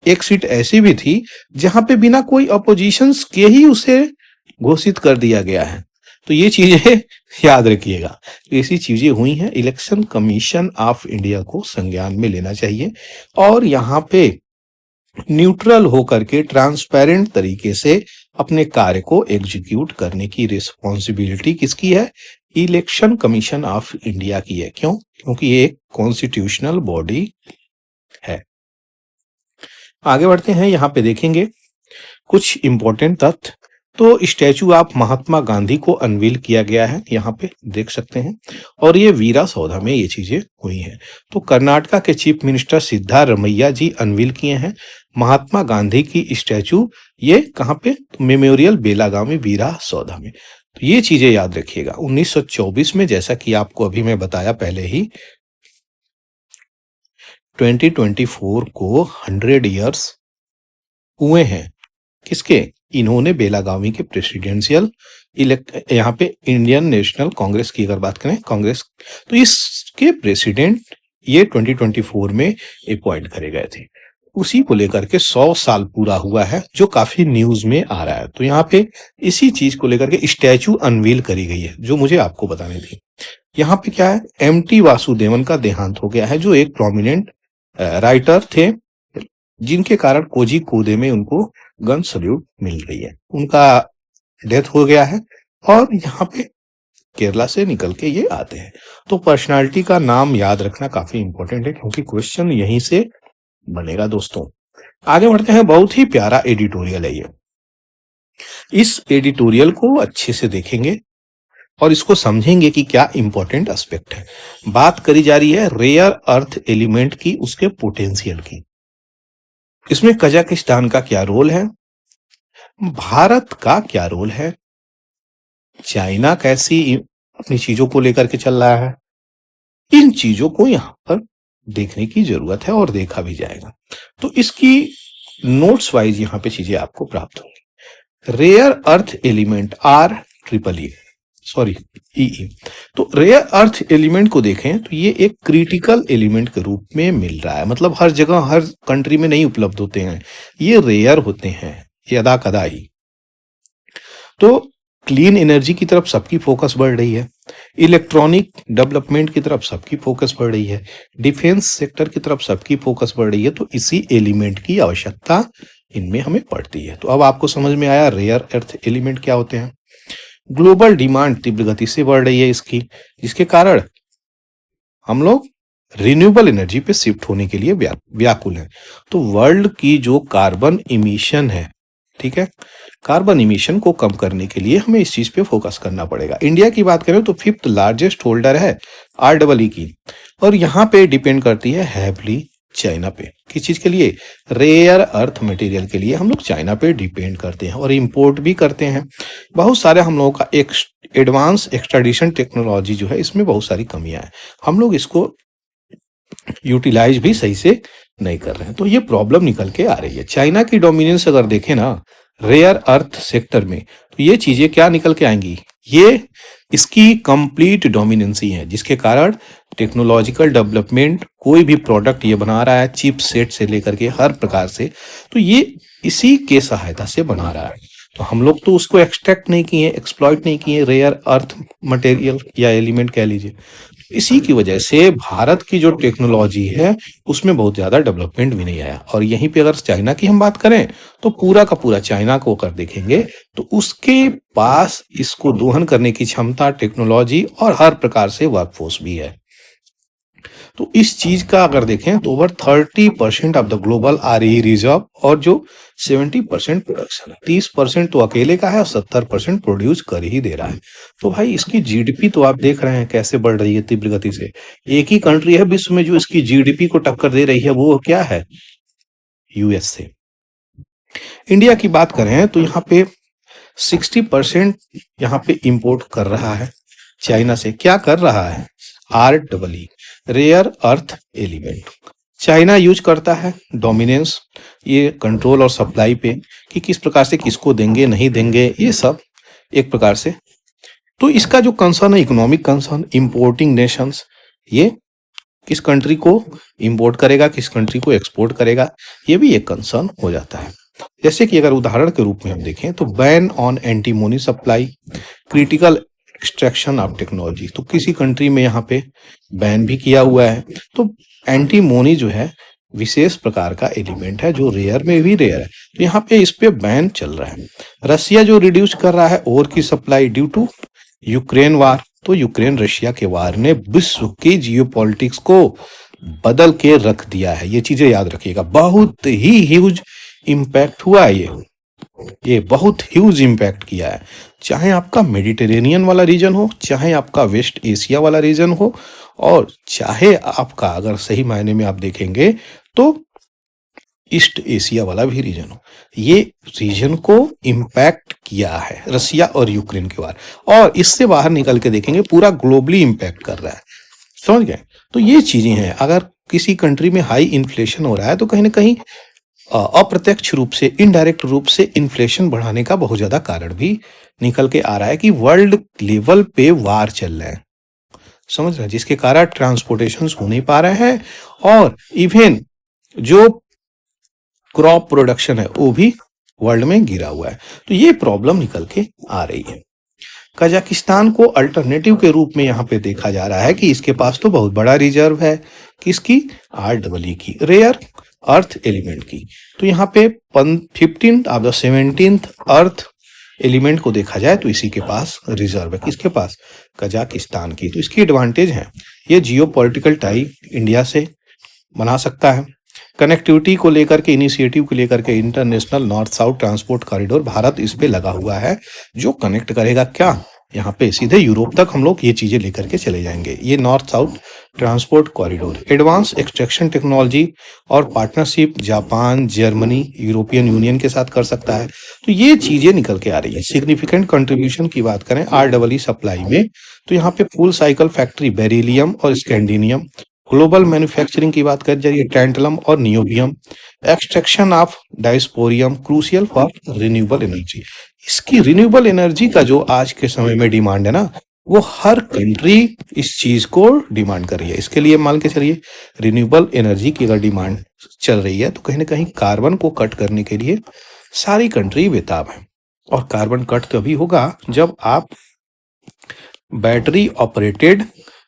एक सीट ऐसी भी थी जहां पे बिना कोई अपोजिशंस के ही उसे घोषित कर दिया गया है। तो ये चीजें याद रखिएगा, ऐसी चीजें हुई हैं। इलेक्शन कमीशन ऑफ इंडिया को संज्ञान में लेना चाहिए और यहाँ पे न्यूट्रल होकर के ट्रांसपेरेंट तरीके से अपने कार्य को एग्जीक्यूट करने की रिस्पॉन्सिबिलिटी किसकी है? इलेक्शन कमीशन ऑफ इंडिया की है। क्यों? क्योंकि ये एक कॉन्स्टिट्यूशनल बॉडी है। आगे बढ़ते हैं, यहाँ पे देखेंगे कुछ इंपॉर्टेंट तथ्य। तो स्टैचू ऑफ महात्मा गांधी को अनवील किया गया है, यहाँ पे देख सकते हैं, और ये वीरा सौधा में ये चीजें हुई हैं। तो कर्नाटका के चीफ मिनिस्टर सिद्धारमैया जी अनवील किए हैं महात्मा गांधी की स्टैचू। ये कहाँ पे? मेमोरियल बेलागावी वीरा सौधा में। तो ये चीजें याद रखिएगा। 1924 में, जैसा कि आपको अभी मैं बताया पहले ही, 2024 को 100 ईयर्स हुए हैं। किसके? इन्होंने बेलागावी के प्रेसिडेंशियल इलेक्ट, यहाँ पे इंडियन नेशनल कांग्रेस की अगर बात करें, कांग्रेस, तो इसके प्रेसिडेंट ये 2024 में अपॉइंट करे गए थे। उसी को लेकर के 100 साल पूरा हुआ है, जो काफी न्यूज में आ रहा है। तो यहाँ पे इसी चीज को लेकर के स्टैचू अनवील करी गई है, जो मुझे आपको बतानी थी। यहाँ पे क्या है? एमटी वासुदेवन का देहांत हो गया है, जो एक प्रोमिनेंट राइटर थे, जिनके कारण कोझिकोडे में उनको गन सल्यूट मिल रही है। उनका डेथ हो गया है और यहाँ पे केरला से निकल के ये आते हैं। तो पर्सनालिटी का नाम याद रखना काफी इंपॉर्टेंट है, क्योंकि क्वेश्चन यहीं से बनेगा दोस्तों। आगे बढ़ते हैं। बहुत ही प्यारा एडिटोरियल है ये। इस एडिटोरियल को अच्छे से देखेंगे और इसको समझेंगे कि क्या इंपॉर्टेंट एस्पेक्ट है। बात करी जा रही है रेयर अर्थ एलिमेंट की, उसके पोटेंशियल की। इसमें कजाकिस्तान का क्या रोल है, भारत का क्या रोल है, चाइना कैसी अपनी चीजों को लेकर के चल रहा है, इन चीजों को यहां पर देखने की जरूरत है और देखा भी जाएगा। तो इसकी नोट्स वाइज यहां पे चीजें आपको प्राप्त होंगी। रेयर अर्थ एलिमेंट ई। तो रेयर अर्थ एलिमेंट को देखें तो ये एक क्रिटिकल एलिमेंट के रूप में मिल रहा है। मतलब हर जगह हर कंट्री में नहीं उपलब्ध होते हैं, ये रेयर होते हैं यदा कदा ही। तो क्लीन एनर्जी की तरफ सबकी फोकस बढ़ रही है, इलेक्ट्रॉनिक डेवलपमेंट की तरफ सबकी फोकस बढ़ रही है, डिफेंस सेक्टर की तरफ सबकी फोकस बढ़ रही है। तो इसी एलिमेंट की आवश्यकता इनमें हमें पड़ती है। तो अब आपको समझ में आया रेयर अर्थ एलिमेंट क्या होते हैं। ग्लोबल डिमांड तीव्र गति से बढ़ रही है इसकी, जिसके कारण हम लोग रिन्यूएबल एनर्जी पे शिफ्ट होने के लिए व्याकुल हैं। तो वर्ल्ड की जो कार्बन इमिशन है, ठीक है, कार्बन इमिशन को कम करने के लिए हमें इस चीज पे फोकस करना पड़ेगा। इंडिया की बात करें तो 5th लार्जेस्ट होल्डर है REE की, और यहाँ पे डिपेंड करती है हैवली चाइना पे। किस चीज के लिए? रेयर अर्थ मटेरियल के लिए हम लोग चाइना पे डिपेंड करते हैं और इंपोर्ट भी करते हैं। बहुत सारे हम लोगों का एक एडवांस एक्सट्रेडिशन टेक्नोलॉजी जो है, इसमें बहुत सारी कमियां हैं, हम लोग इसको यूटिलाइज भी सही से नहीं कर रहे हैं। तो ये प्रॉब्लम निकल के आ रही है। चाइना की डोमिनेंस अगर देखें ना रेयर अर्थ सेक्टर में, तो ये चीजें क्या निकल के आएंगी? ये इसकी कंप्लीट डोमिनेंसी है, जिसके कारण टेक्नोलॉजिकल डेवलपमेंट, कोई भी प्रोडक्ट ये बना रहा है, चिप सेट से लेकर के हर प्रकार से, तो ये इसी के सहायता से बना रहा है। तो हम लोग तो उसको एक्सट्रैक्ट नहीं किए, एक्सप्लॉइट नहीं किए, रेयर अर्थ मटेरियल या एलिमेंट कह लीजिए। इसी की वजह से भारत की जो टेक्नोलॉजी है उसमें बहुत ज्यादा डेवलपमेंट भी नहीं आया। और यहीं पे अगर चाइना की हम बात करें तो पूरा का पूरा चाइना को अगर देखेंगे तो उसके पास इसको दोहन करने की क्षमता, टेक्नोलॉजी और हर प्रकार से वर्कफोर्स भी है। तो इस चीज का अगर देखें तो over 30% of the global RE reserve, और जो 70% प्रोडक्शन है, 30% तो अकेले का है और 70% प्रोड्यूस कर ही दे रहा है। तो भाई इसकी GDP तो आप देख रहे हैं कैसे बढ़ रही है तीव्र गति से। एक ही कंट्री है विश्व में जो इसकी GDP को टक्कर दे रही है, वो क्या है? USA। इंडिया की बात करें तो यहाँ पे 60% यहाँ पे इंपोर्ट कर रहा है, चाइना से। क्या कर रहा है? REE, rare earth element. China use करता है डोमिनेंस, ये कंट्रोल और सप्लाई पे, कि किस प्रकार से किसको देंगे नहीं देंगे, ये सब एक प्रकार से। तो इसका जो कंसर्न है, इकोनॉमिक कंसर्न, इंपोर्टिंग नेशंस, ये किस कंट्री को इंपोर्ट करेगा, किस कंट्री को एक्सपोर्ट करेगा, ये भी एक कंसर्न हो जाता है। जैसे कि अगर उदाहरण के रूप में हम देखें तो ban on antimony supply, critical extraction of technology, तो किसी कंट्री में यहाँ पे बैन भी किया हुआ है। तो एंटीमोनी जो है विशेष प्रकार का एलिमेंट है जो रेयर में भी रेयर है, तो यहाँ पे इस पे बैन चल रहा है। रसिया जो रिड्यूस कर रहा है ओर की supply due to Ukraine war, तो यूक्रेन रशिया के वार ने विश्व की जियोपॉलिटिक्स को बदल के रख दिया है। ये चीजें याद रखिएगा, बहुत ही ह्यूज इम्पैक्ट हुआ है ये बहुत ह्यूज इम्पैक्ट किया है। चाहे आपका मेडिटेरेनियन वाला रीजन हो, चाहे आपका वेस्ट एशिया वाला रीजन हो, और चाहे आपका, अगर सही मायने में आप देखेंगे तो ईस्ट एशिया वाला भी रीजन हो, ये रीजन को इम्पैक्ट किया है रसिया और यूक्रेन के वार। और इससे बाहर निकल के देखेंगे पूरा ग्लोबली इम्पैक्ट कर रहा है, समझ गए? तो ये चीजें हैं। अगर किसी कंट्री में हाई इन्फ्लेशन हो रहा है तो कहीं ना कहीं अप्रत्यक्ष रूप से, इनडायरेक्ट रूप से इन्फ्लेशन बढ़ाने का बहुत ज्यादा कारण भी निकल के आ रहा है कि वर्ल्ड लेवल पे वार चल रहा है, समझ रहे हैं, जिसके कारण ट्रांसपोर्टेशन हो नहीं पा रहे हैं, और इवन जो क्रॉप प्रोडक्शन है वो भी वर्ल्ड में गिरा हुआ है। तो ये प्रॉब्लम निकल के आ रही है। कजाकिस्तान को अल्टरनेटिव के रूप में यहाँ पे देखा जा रहा है कि इसके पास तो बहुत बड़ा रिजर्व है, किसकी? REE की, रेयर अर्थ एलिमेंट की। तो यहाँ पे 15th of the 17th earth element को देखा जाए तो इसी के पास रिजर्व है, किसके पास? कजाकिस्तान की। तो इसकी एडवांटेज है, ये जियो पॉलिटिकल टाई इंडिया से बना सकता है, कनेक्टिविटी को लेकर के, इनिशिएटिव को लेकर के, international north south transport corridor Bharat इस पे लगा हुआ है, जो कनेक्ट करेगा क्या, यहाँ पे सीधे यूरोप तक हम लोग ये चीजें लेकर के चले जाएंगे। ये north south transport corridor, advance extraction technology और partnership Japan, Germany, European Union के साथ कर सकता है। तो ये चीजें निकल के आ रही है। सिग्निफिकेंट कंट्रीब्यूशन की बात करें REE सप्लाई में, तो यहाँ पे फुल साइकिल फैक्ट्री बेरिलियम और स्कैंडिनियम, ग्लोबल मैन्युफैक्चरिंग की बात करें जाइए टैंटलम और niobium, extraction of dysprosium, crucial for renewable energy. इसकी रिन्यूएबल एनर्जी का जो आज के समय में डिमांड है ना, वो हर कंट्री इस चीज को डिमांड कर रही है। इसके लिए मान के चलिए रिन्यूएबल एनर्जी की अगर डिमांड चल रही है तो कहीं ना कहीं कार्बन को कट करने के लिए सारी कंट्री बेताब है। और कार्बन कट तभी होगा जब आप बैटरी ऑपरेटेड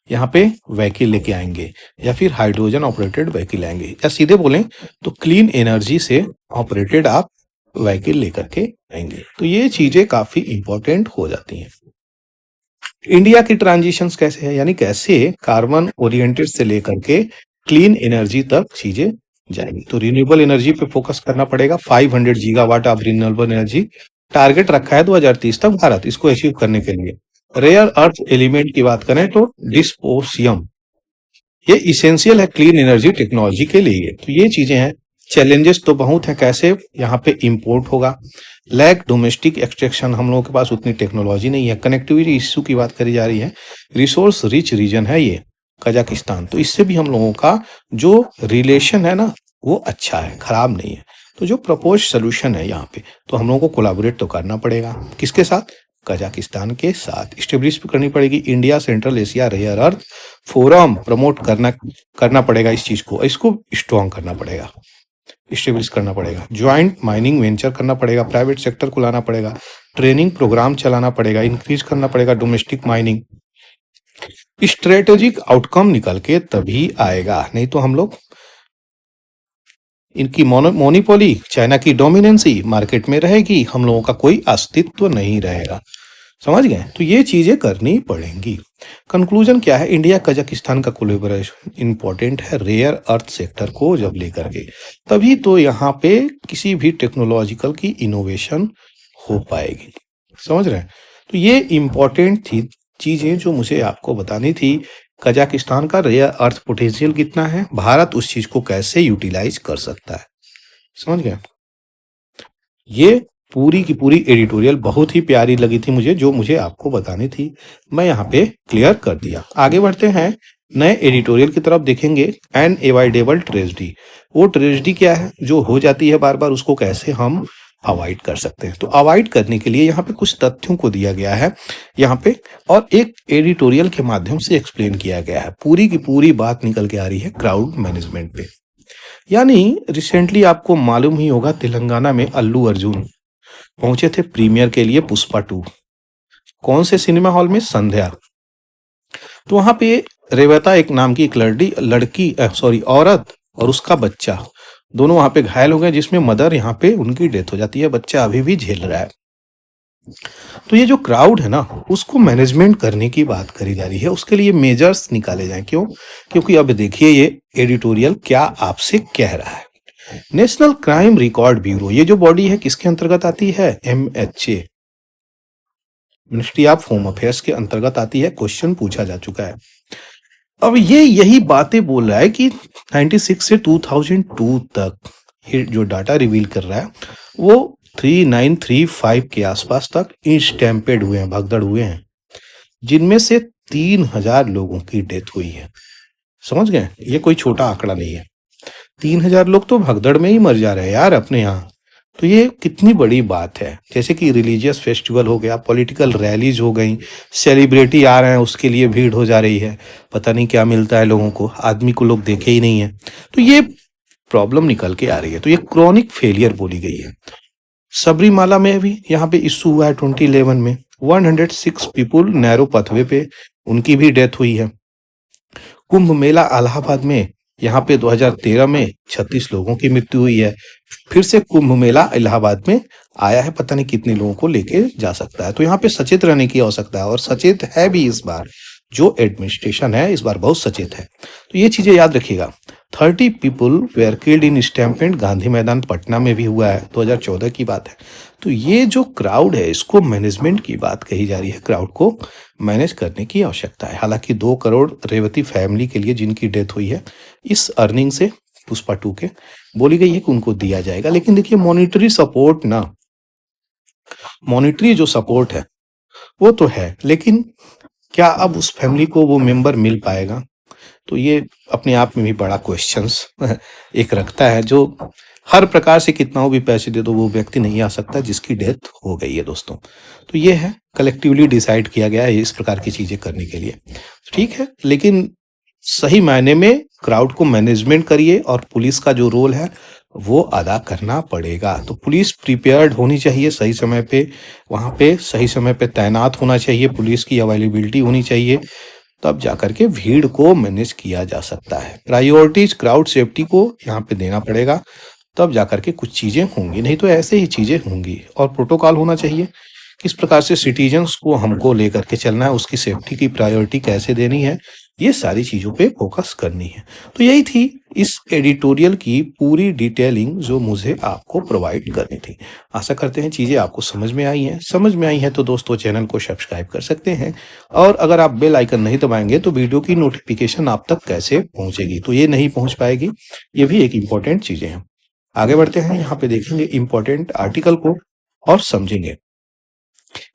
यहाँ पे व्हीकल लेके आएंगे, या फिर हाइड्रोजन ऑपरेटेड व्हीकल आएंगे, या सीधे बोलें तो क्लीन एनर्जी से ऑपरेटेड आप व्हीकल लेकर के आएंगे। तो ये चीजें काफी इंपॉर्टेंट हो जाती हैं। इंडिया की ट्रांजिशंस कैसे है, यानी कैसे कार्बन ओरिएंटेड से लेकर के क्लीन एनर्जी तक चीजें जाएंगी। तो रिन्यूएबल एनर्जी पे फोकस करना पड़ेगा। 500 gigawatt of renewable energy target रखा है 2030 तक भारत इसको अचीव करने के लिए। रेयर अर्थ एलिमेंट की बात करें तो डिस्पोसियम, ये इसेंशियल है क्लीन एनर्जी टेक्नोलॉजी के लिए। तो ये चीजें हैं। चैलेंजेस तो बहुत हैं, कैसे यहाँ पे इंपोर्ट होगा, लैक डोमेस्टिक एक्सट्रैक्शन, हम लोगों के पास उतनी टेक्नोलॉजी नहीं है, कनेक्टिविटी इश्यू की बात करी जा रही है, रिसोर्स रिच रीजन है ये कजाकिस्तान, तो इससे भी हम लोगों का जो रिलेशन है ना वो अच्छा है, खराब नहीं है। तो जो प्रपोज सोल्यूशन है यहाँ पे, तो हम लोगों को कोलैबोरेट तो करना पड़ेगा, किसके साथ? कजाकिस्तान के साथ। स्टेब्लिश करनी पड़ेगी India central Asia rare earth forum, promote करना पड़ेगा इस चीज को, इसको स्ट्रॉन्ग करना पड़ेगा, स्टेब्लिश करना पड़ेगा। ज्वाइंट माइनिंग वेंचर करना पड़ेगा, प्राइवेट सेक्टर को लाना पड़ेगा, ट्रेनिंग प्रोग्राम चलाना पड़ेगा, इंक्रीज करना पड़ेगा डोमेस्टिक माइनिंग। स्ट्रेटेजिक आउटकम निकल के तभी आएगा, नहीं तो हम लोग इनकी मोनोपोली, चाइना की डोमिनेंसी मार्केट में रहेगी, हम लोगों का कोई अस्तित्व नहीं रहेगा। समझ गए? तो ये चीजें करनी पड़ेंगी। कंक्लूजन क्या है? इंडिया कजाकिस्तान का कोलैबोरेशन इंपॉर्टेंट है रेयर अर्थ सेक्टर को जब लेकर के, तभी तो यहाँ पे किसी भी टेक्नोलॉजिकल की इनोवेशन हो पाएगी। समझ रहे हैं? तो ये इंपॉर्टेंट थी चीजें जो मुझे आपको बतानी थी। कजाकिस्तान का रेयर अर्थ पोटेंशियल कितना है, भारत उस चीज को कैसे यूटिलाइज कर सकता है। समझ गए? ये पूरी की पूरी एडिटोरियल बहुत ही प्यारी लगी थी मुझे, जो मुझे आपको बतानी थी मैं यहाँ पे क्लियर कर दिया। आगे बढ़ते हैं, नए एडिटोरियल की तरफ देखेंगे। एन एवॉइडेबल ट्रेजेडी, वो ट्रेजेडी क्या है जो हो जाती है बार बार, उसको कैसे हम अवॉइड कर सकते हैं। तो अवॉइड करने के लिए यहाँ पे कुछ तथ्यों को दिया गया है यहाँ पे, और एक एडिटोरियल के माध्यम से एक्सप्लेन किया गया है। पूरी की पूरी बात निकल के आ रही है क्राउड मैनेजमेंट पे। यानी रिसेंटली आपको मालूम ही होगा, तेलंगाना में अल्लू अर्जुन पहुंचे थे प्रीमियर के लिए पुष्पा 2। कौन से सिनेमा हॉल में? संध्या। तो वहां पे रेवता एक नाम की एक लड़की औरत और उसका बच्चा दोनों वहां पे घायल हो गए, जिसमें मदर यहाँ पे उनकी डेथ हो जाती है, बच्चा अभी भी झेल रहा है। तो ये जो क्राउड है ना, उसको मैनेजमेंट करने की बात करी जा रही है, उसके लिए मेजर्स निकाले जाएं। क्यों? क्योंकि अब देखिए ये एडिटोरियल क्या आपसे कह रहा है। नेशनल क्राइम रिकॉर्ड ब्यूरो, ये जो बॉडी है किसके अंतर्गत आती है? MHA, ministry of home affairs के अंतर्गत आती है। क्वेश्चन पूछा जा चुका है। अब ये यही बातें बोल रहा है कि 96 से 2002 तक ये जो डाटा रिवील कर रहा है वो 3935 के आसपास तक स्टैम्पेड हुए हैं, भगदड़ हुए हैं, जिनमें से 3000 लोगों की डेथ हुई है। समझ गए? ये कोई छोटा आंकड़ा नहीं है। 3000 लोग तो भगदड़ में ही मर जा रहे हैं यार अपने यहाँ। तो ये कितनी बड़ी बात है। जैसे कि रिलीजियस फेस्टिवल हो गया, पॉलिटिकल रैलीज हो गई, सेलिब्रिटी आ रहे हैं उसके लिए भीड़ हो जा रही है, पता नहीं क्या मिलता है लोगों को, आदमी को लोग देखे ही नहीं है। तो ये प्रॉब्लम निकल के आ रही है। तो ये क्रॉनिक फेलियर बोली गई है। सबरीमाला में भी यहाँ पे इशू हुआ है 2011 में, 106 पीपुल नैरो पथवे पे उनकी भी डेथ हुई है। कुंभ मेला इलाहाबाद में यहाँ पे 2013 में 36 लोगों की मृत्यु हुई है। फिर से कुंभ मेला इलाहाबाद में आया है, पता नहीं कितने लोगों को लेके जा सकता है। तो यहाँ पे सचेत रहने की आवश्यकता है, और सचेत है भी इस बार। जो एडमिनिस्ट्रेशन है इस बार बहुत सचेत है। तो ये चीजें याद रखिएगा। 30 people where killed in stampede, Gandhi मैदान पटना में भी हुआ है, 2014 की बात है। तो ये जो क्राउड है, इसको मैनेजमेंट की बात कही जा रही है। क्राउड को मैनेज करने की आवश्यकता है। हालांकि 2 करोड़ रेवती फैमिली के लिए जिनकी डेथ हुई है, इस अर्निंग से पुष्पा 2 के बोली गई है कि उनको दिया जाएगा। लेकिन देखिए मॉनिटरी सपोर्ट ना, मॉनिटरी जो सपोर्ट है वो तो है, लेकिन क्या अब उस फैमिली को वो मेंबर मिल पाएगा? तो ये अपने आप में भी बड़ा क्वेश्चंस एक रखता है। जो हर प्रकार से कितना भी पैसे दे दो, वो व्यक्ति नहीं आ सकता जिसकी डेथ हो गई है दोस्तों। तो ये है, कलेक्टिवली डिसाइड किया गया है इस प्रकार की चीजें करने के लिए। ठीक है, लेकिन सही मायने में क्राउड को मैनेजमेंट करिए, और पुलिस का जो रोल है वो अदा करना पड़ेगा। तो पुलिस प्रिपेयर्ड होनी चाहिए, सही समय पे वहां पे सही समय पे तैनात होना चाहिए, पुलिस की अवेलेबिलिटी होनी चाहिए, तब जाकर के भीड़ को मैनेज किया जा सकता है। प्रायोरिटीज क्राउड सेफ्टी को यहाँ पे देना पड़ेगा, तब जाकर के कुछ चीजें होंगी, नहीं तो ऐसे ही चीजें होंगी। और प्रोटोकॉल होना चाहिए, किस प्रकार से सिटीजन्स को हमको लेकर के चलना है, उसकी सेफ्टी की प्रायोरिटी कैसे देनी है, ये सारी चीजों पे फोकस करनी है। तो यही थी इस एडिटोरियल की पूरी डिटेलिंग जो मुझे आपको प्रोवाइड करनी थी। आशा करते हैं चीजें आपको समझ में आई हैं। समझ में आई है तो दोस्तों चैनल को सब्सक्राइब कर सकते हैं, और अगर आप बेल आइकन नहीं दबाएंगे तो वीडियो की नोटिफिकेशन आप तक कैसे पहुंचेगी? तो ये नहीं पहुंच पाएगी। ये भी एक इंपॉर्टेंट चीजें हैं। आगे बढ़ते हैं, यहाँ पे देखेंगे इंपॉर्टेंट आर्टिकल को और समझेंगे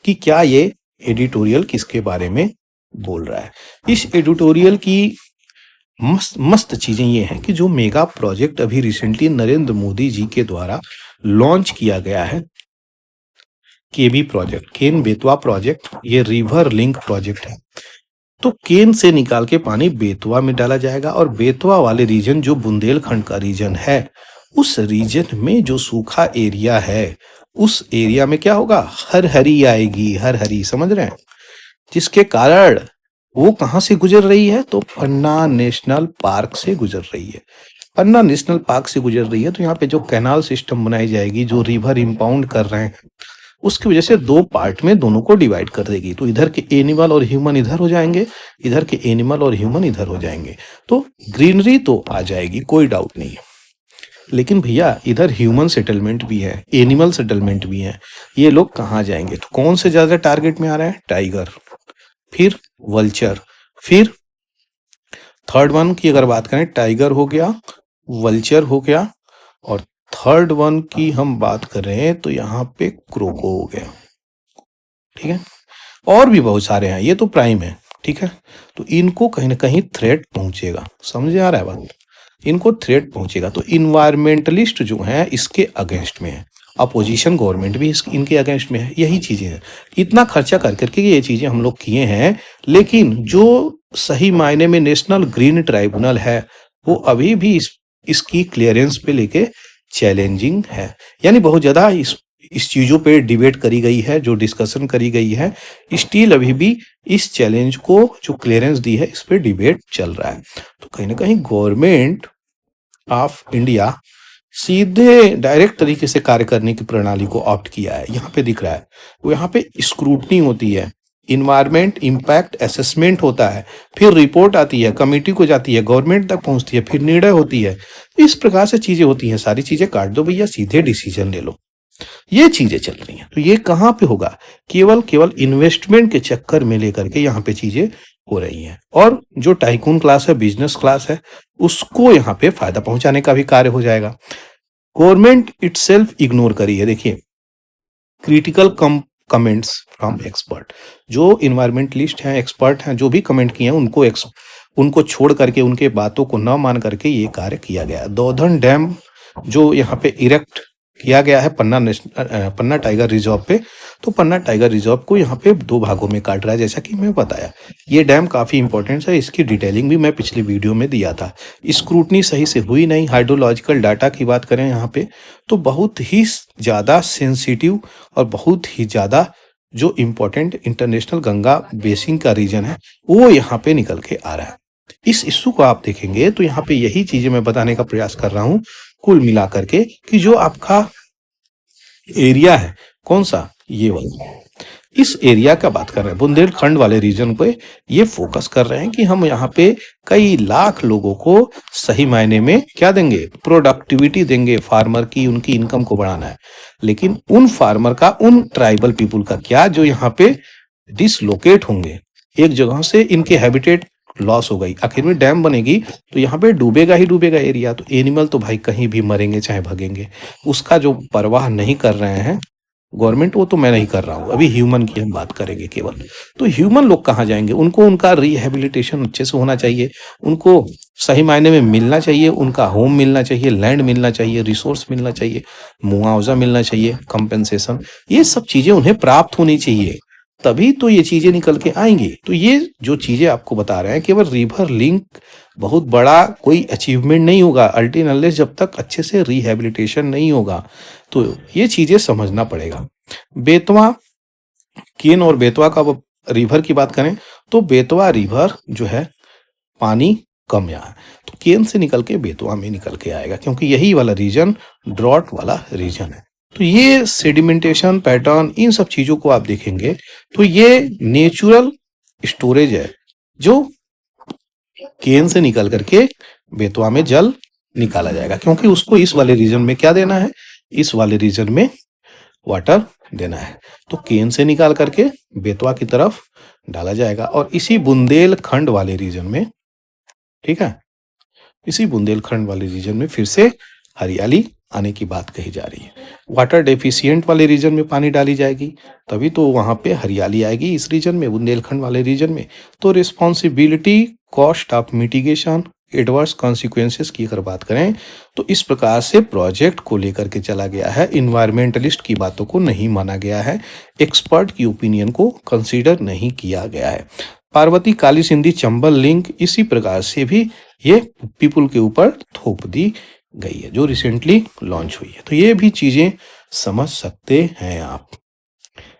कि क्या ये एडिटोरियल किसके बारे में बोल रहा है। इस एडिटोरियल की मस्त मस्त चीजें ये हैं कि जो मेगा प्रोजेक्ट अभी रिसेंटली नरेंद्र मोदी जी के द्वारा लॉन्च किया गया है, केबी प्रोजेक्ट, केन बेतवा प्रोजेक्ट, ये रिवर लिंक प्रोजेक्ट है। तो केन से निकाल के पानी बेतवा में डाला जाएगा, और बेतवा वाले रीजन जो बुंदेलखंड का रीजन है, उस रीजन में जो सूखा एरिया है, उस एरिया में क्या होगा? हर हरी आएगी, हर हरी, समझ रहे हैं? जिसके कारण वो कहां से गुजर रही है? तो पन्ना नेशनल पार्क से गुजर रही है। पन्ना नेशनल पार्क से गुजर रही है, तो यहाँ पे जो कैनाल सिस्टम बनाई जाएगी, जो रिवर इंपाउंड कर रहे हैं, उसकी वजह से 2 पार्ट में दोनों को डिवाइड कर देगी। तो इधर के एनिमल और ह्यूमन इधर हो जाएंगे, इधर के एनिमल और ह्यूमन इधर हो जाएंगे। तो ग्रीनरी तो आ जाएगी, कोई डाउट नहीं है। लेकिन भैया इधर ह्यूमन सेटलमेंट भी है, एनिमल सेटलमेंट भी है। ये लोग कहाँ जाएंगे? तो कौन से ज्यादा टारगेट में आ रहे हैं? टाइगर, फिर वल्चर, फिर थर्ड वन की अगर बात करें, टाइगर हो गया, वल्चर हो गया, और थर्ड वन की हम बात करें तो यहाँ पे क्रोको हो गया, ठीक है। और भी बहुत सारे हैं, ये तो प्राइम है, ठीक है। तो इनको कहीं ना कहीं थ्रेट पहुंचेगा, समझ आ रहा है बात, इनको थ्रेट पहुंचेगा। तो इन्वायरमेंटलिस्ट जो हैं इसके अगेंस्ट में है, अपोजिशन गवर्नमेंट भी इनके अगेंस्ट में है, यही चीजें हैं। इतना खर्चा कर करके ये चीजें हम लोग किए हैं, लेकिन जो सही मायने में नेशनल ग्रीन ट्राइब्यूनल है वो अभी भी इसकी क्लियरेंस पे लेके चैलेंजिंग है। यानी बहुत ज्यादा इस चीजों पे डिबेट करी गई है, जो डिस्कशन करी गई है, स्टिल अभी भी इस चैलेंज को जो क्लियरेंस दी है इस पे डिबेट चल रहा है। तो कहीं ना कहीं गवर्नमेंट ऑफ इंडिया सीधे डायरेक्ट तरीके से कार्य करने की प्रणाली को ऑप्ट किया है। यहाँ पे दिख रहा है, वो यहाँ पे स्क्रूटनी होती है, इन्वायरमेंट इम्पैक्ट असेसमेंट होता है, फिर रिपोर्ट आती है, कमेटी को जाती है, गवर्नमेंट तक पहुंचती है, फिर निर्णय होती है। इस प्रकार से चीजें होती हैं, सारी चीजें काट दो भैया, सीधे डिसीजन ले लो, ये चीजें चल रही हैं। तो ये कहाँ पे होगा, केवल केवल इन्वेस्टमेंट के चक्कर में लेकर के यहाँ पे चीजें हो रही हैं, और जो टाइकून क्लास है, बिजनेस क्लास है, उसको यहाँ पे फायदा पहुंचाने का भी कार्य हो जाएगा। गवर्नमेंट इटसेल्फ इग्नोर करी है, देखिए क्रिटिकल कमेंट्स फ्रॉम एक्सपर्ट, जो इन्वायरमेंटलिस्ट हैं, एक्सपर्ट हैं, जो भी कमेंट किए हैं उनको छोड़ करके, उनके बातों को न मान करके ये कार्य किया गया। दौधन डैम जो यहाँ पे इरेक्ट किया गया है पन्ना टाइगर रिजर्व पे, तो पन्ना टाइगर रिजर्व को यहाँ पे दो भागों में काट रहा है, जैसा कि मैं बताया। ये डैम काफी इंपॉर्टेंट है, इसकी डिटेलिंग भी मैं पिछले वीडियो में दिया था। स्क्रूटनी सही से हुई नहीं। हाइड्रोलॉजिकल डाटा की बात करें यहाँ पे, तो बहुत ही ज्यादा सेंसिटिव और बहुत ही ज्यादा जो इम्पोर्टेंट इंटरनेशनल गंगा बेसिन का रीजन है वो यहाँ पे निकल के आ रहा है। इस इश्यू को आप देखेंगे तो यहाँ पे यही चीजें मैं बताने का प्रयास कर रहा हूँ कुल मिला करके, कि जो आपका एरिया है कौन सा, ये वाला, इस एरिया का बात कर रहे हैं, बुंदेलखंड वाले रीजन पे ये फोकस कर रहे हैं कि हम यहाँ पे कई लाख लोगों को सही मायने में क्या देंगे, प्रोडक्टिविटी देंगे, फार्मर की उनकी इनकम को बढ़ाना है। लेकिन उन फार्मर का, उन ट्राइबल पीपुल का क्या, जो यहाँ पे डिसलोकेट होंगे, एक जगह से इनके हैबिटेट लॉस हो गई, आखिर में डैम बनेगी तो यहाँ पे डूबेगा ही डूबेगा एरिया। तो एनिमल तो भाई कहीं भी मरेंगे चाहे भगेंगे, उसका जो परवाह नहीं कर रहे हैं गवर्नमेंट, वो तो मैं नहीं कर रहा हूँ, अभी ह्यूमन की हम बात करेंगे केवल। तो ह्यूमन लोग कहाँ जाएंगे, उनको उनका रिहेबिलिटेशन अच्छे से होना चाहिए, उनको सही मायने में मिलना चाहिए, उनका होम मिलना चाहिए, लैंड मिलना चाहिए, रिसोर्स मिलना चाहिए, मुआवजा मिलना चाहिए, कंपेंसेशन, ये सब चीजें उन्हें प्राप्त होनी चाहिए, तभी तो ये चीजें निकल के आएंगी। तो ये जो चीजें आपको बता रहे हैं, केवल रिवर लिंक बहुत बड़ा कोई अचीवमेंट नहीं होगा अल्टिल अनलेस जब तक अच्छे से रिहेबिलिटेशन नहीं होगा। तो ये चीजें समझना पड़ेगा। बेतवा, केन और बेतवा का रिवर की बात करें तो बेतवा रिवर जो है पानी कम यहाँ है, तो केन से निकल के बेतवा में निकल के आएगा, क्योंकि यही वाला रीजन ड्रॉट वाला रीजन है। तो ये सेडिमेंटेशन पैटर्न, इन सब चीजों को आप देखेंगे तो ये नेचुरल स्टोरेज है, जो केन से निकल करके बेतवा में जल निकाला जाएगा, क्योंकि उसको इस वाले रीजन में क्या देना है, इस वाले रीजन में वाटर देना है। तो केन से निकाल करके बेतवा की तरफ डाला जाएगा, और इसी बुंदेलखंड वाले रीजन में, ठीक है, इसी बुंदेलखंड वाले रीजन में फिर से हरियाली आने की बात कही जा रही है। वाटर डेफिशिएंट वाले रीजन में पानी डाली जाएगी, तभी तो वहां पे हरियाली आएगी इस रीजन में, बुंदेलखंड वाले रीजन में। तो responsibility, cost of mitigation, adverse consequences की अगर बात करें तो इस प्रकार से प्रोजेक्ट को लेकर के चला गया है। इन्वायरमेंटलिस्ट की बातों को नहीं माना गया है, एक्सपर्ट की ओपिनियन को कंसीडर नहीं किया गया है। पार्वती काली सिंधी चंबल लिंक इसी प्रकार से भी ये पीपुल के ऊपर थोप दी गई है, जो रिसेंटली लॉन्च हुई है। तो ये भी चीजें समझ सकते हैं आप।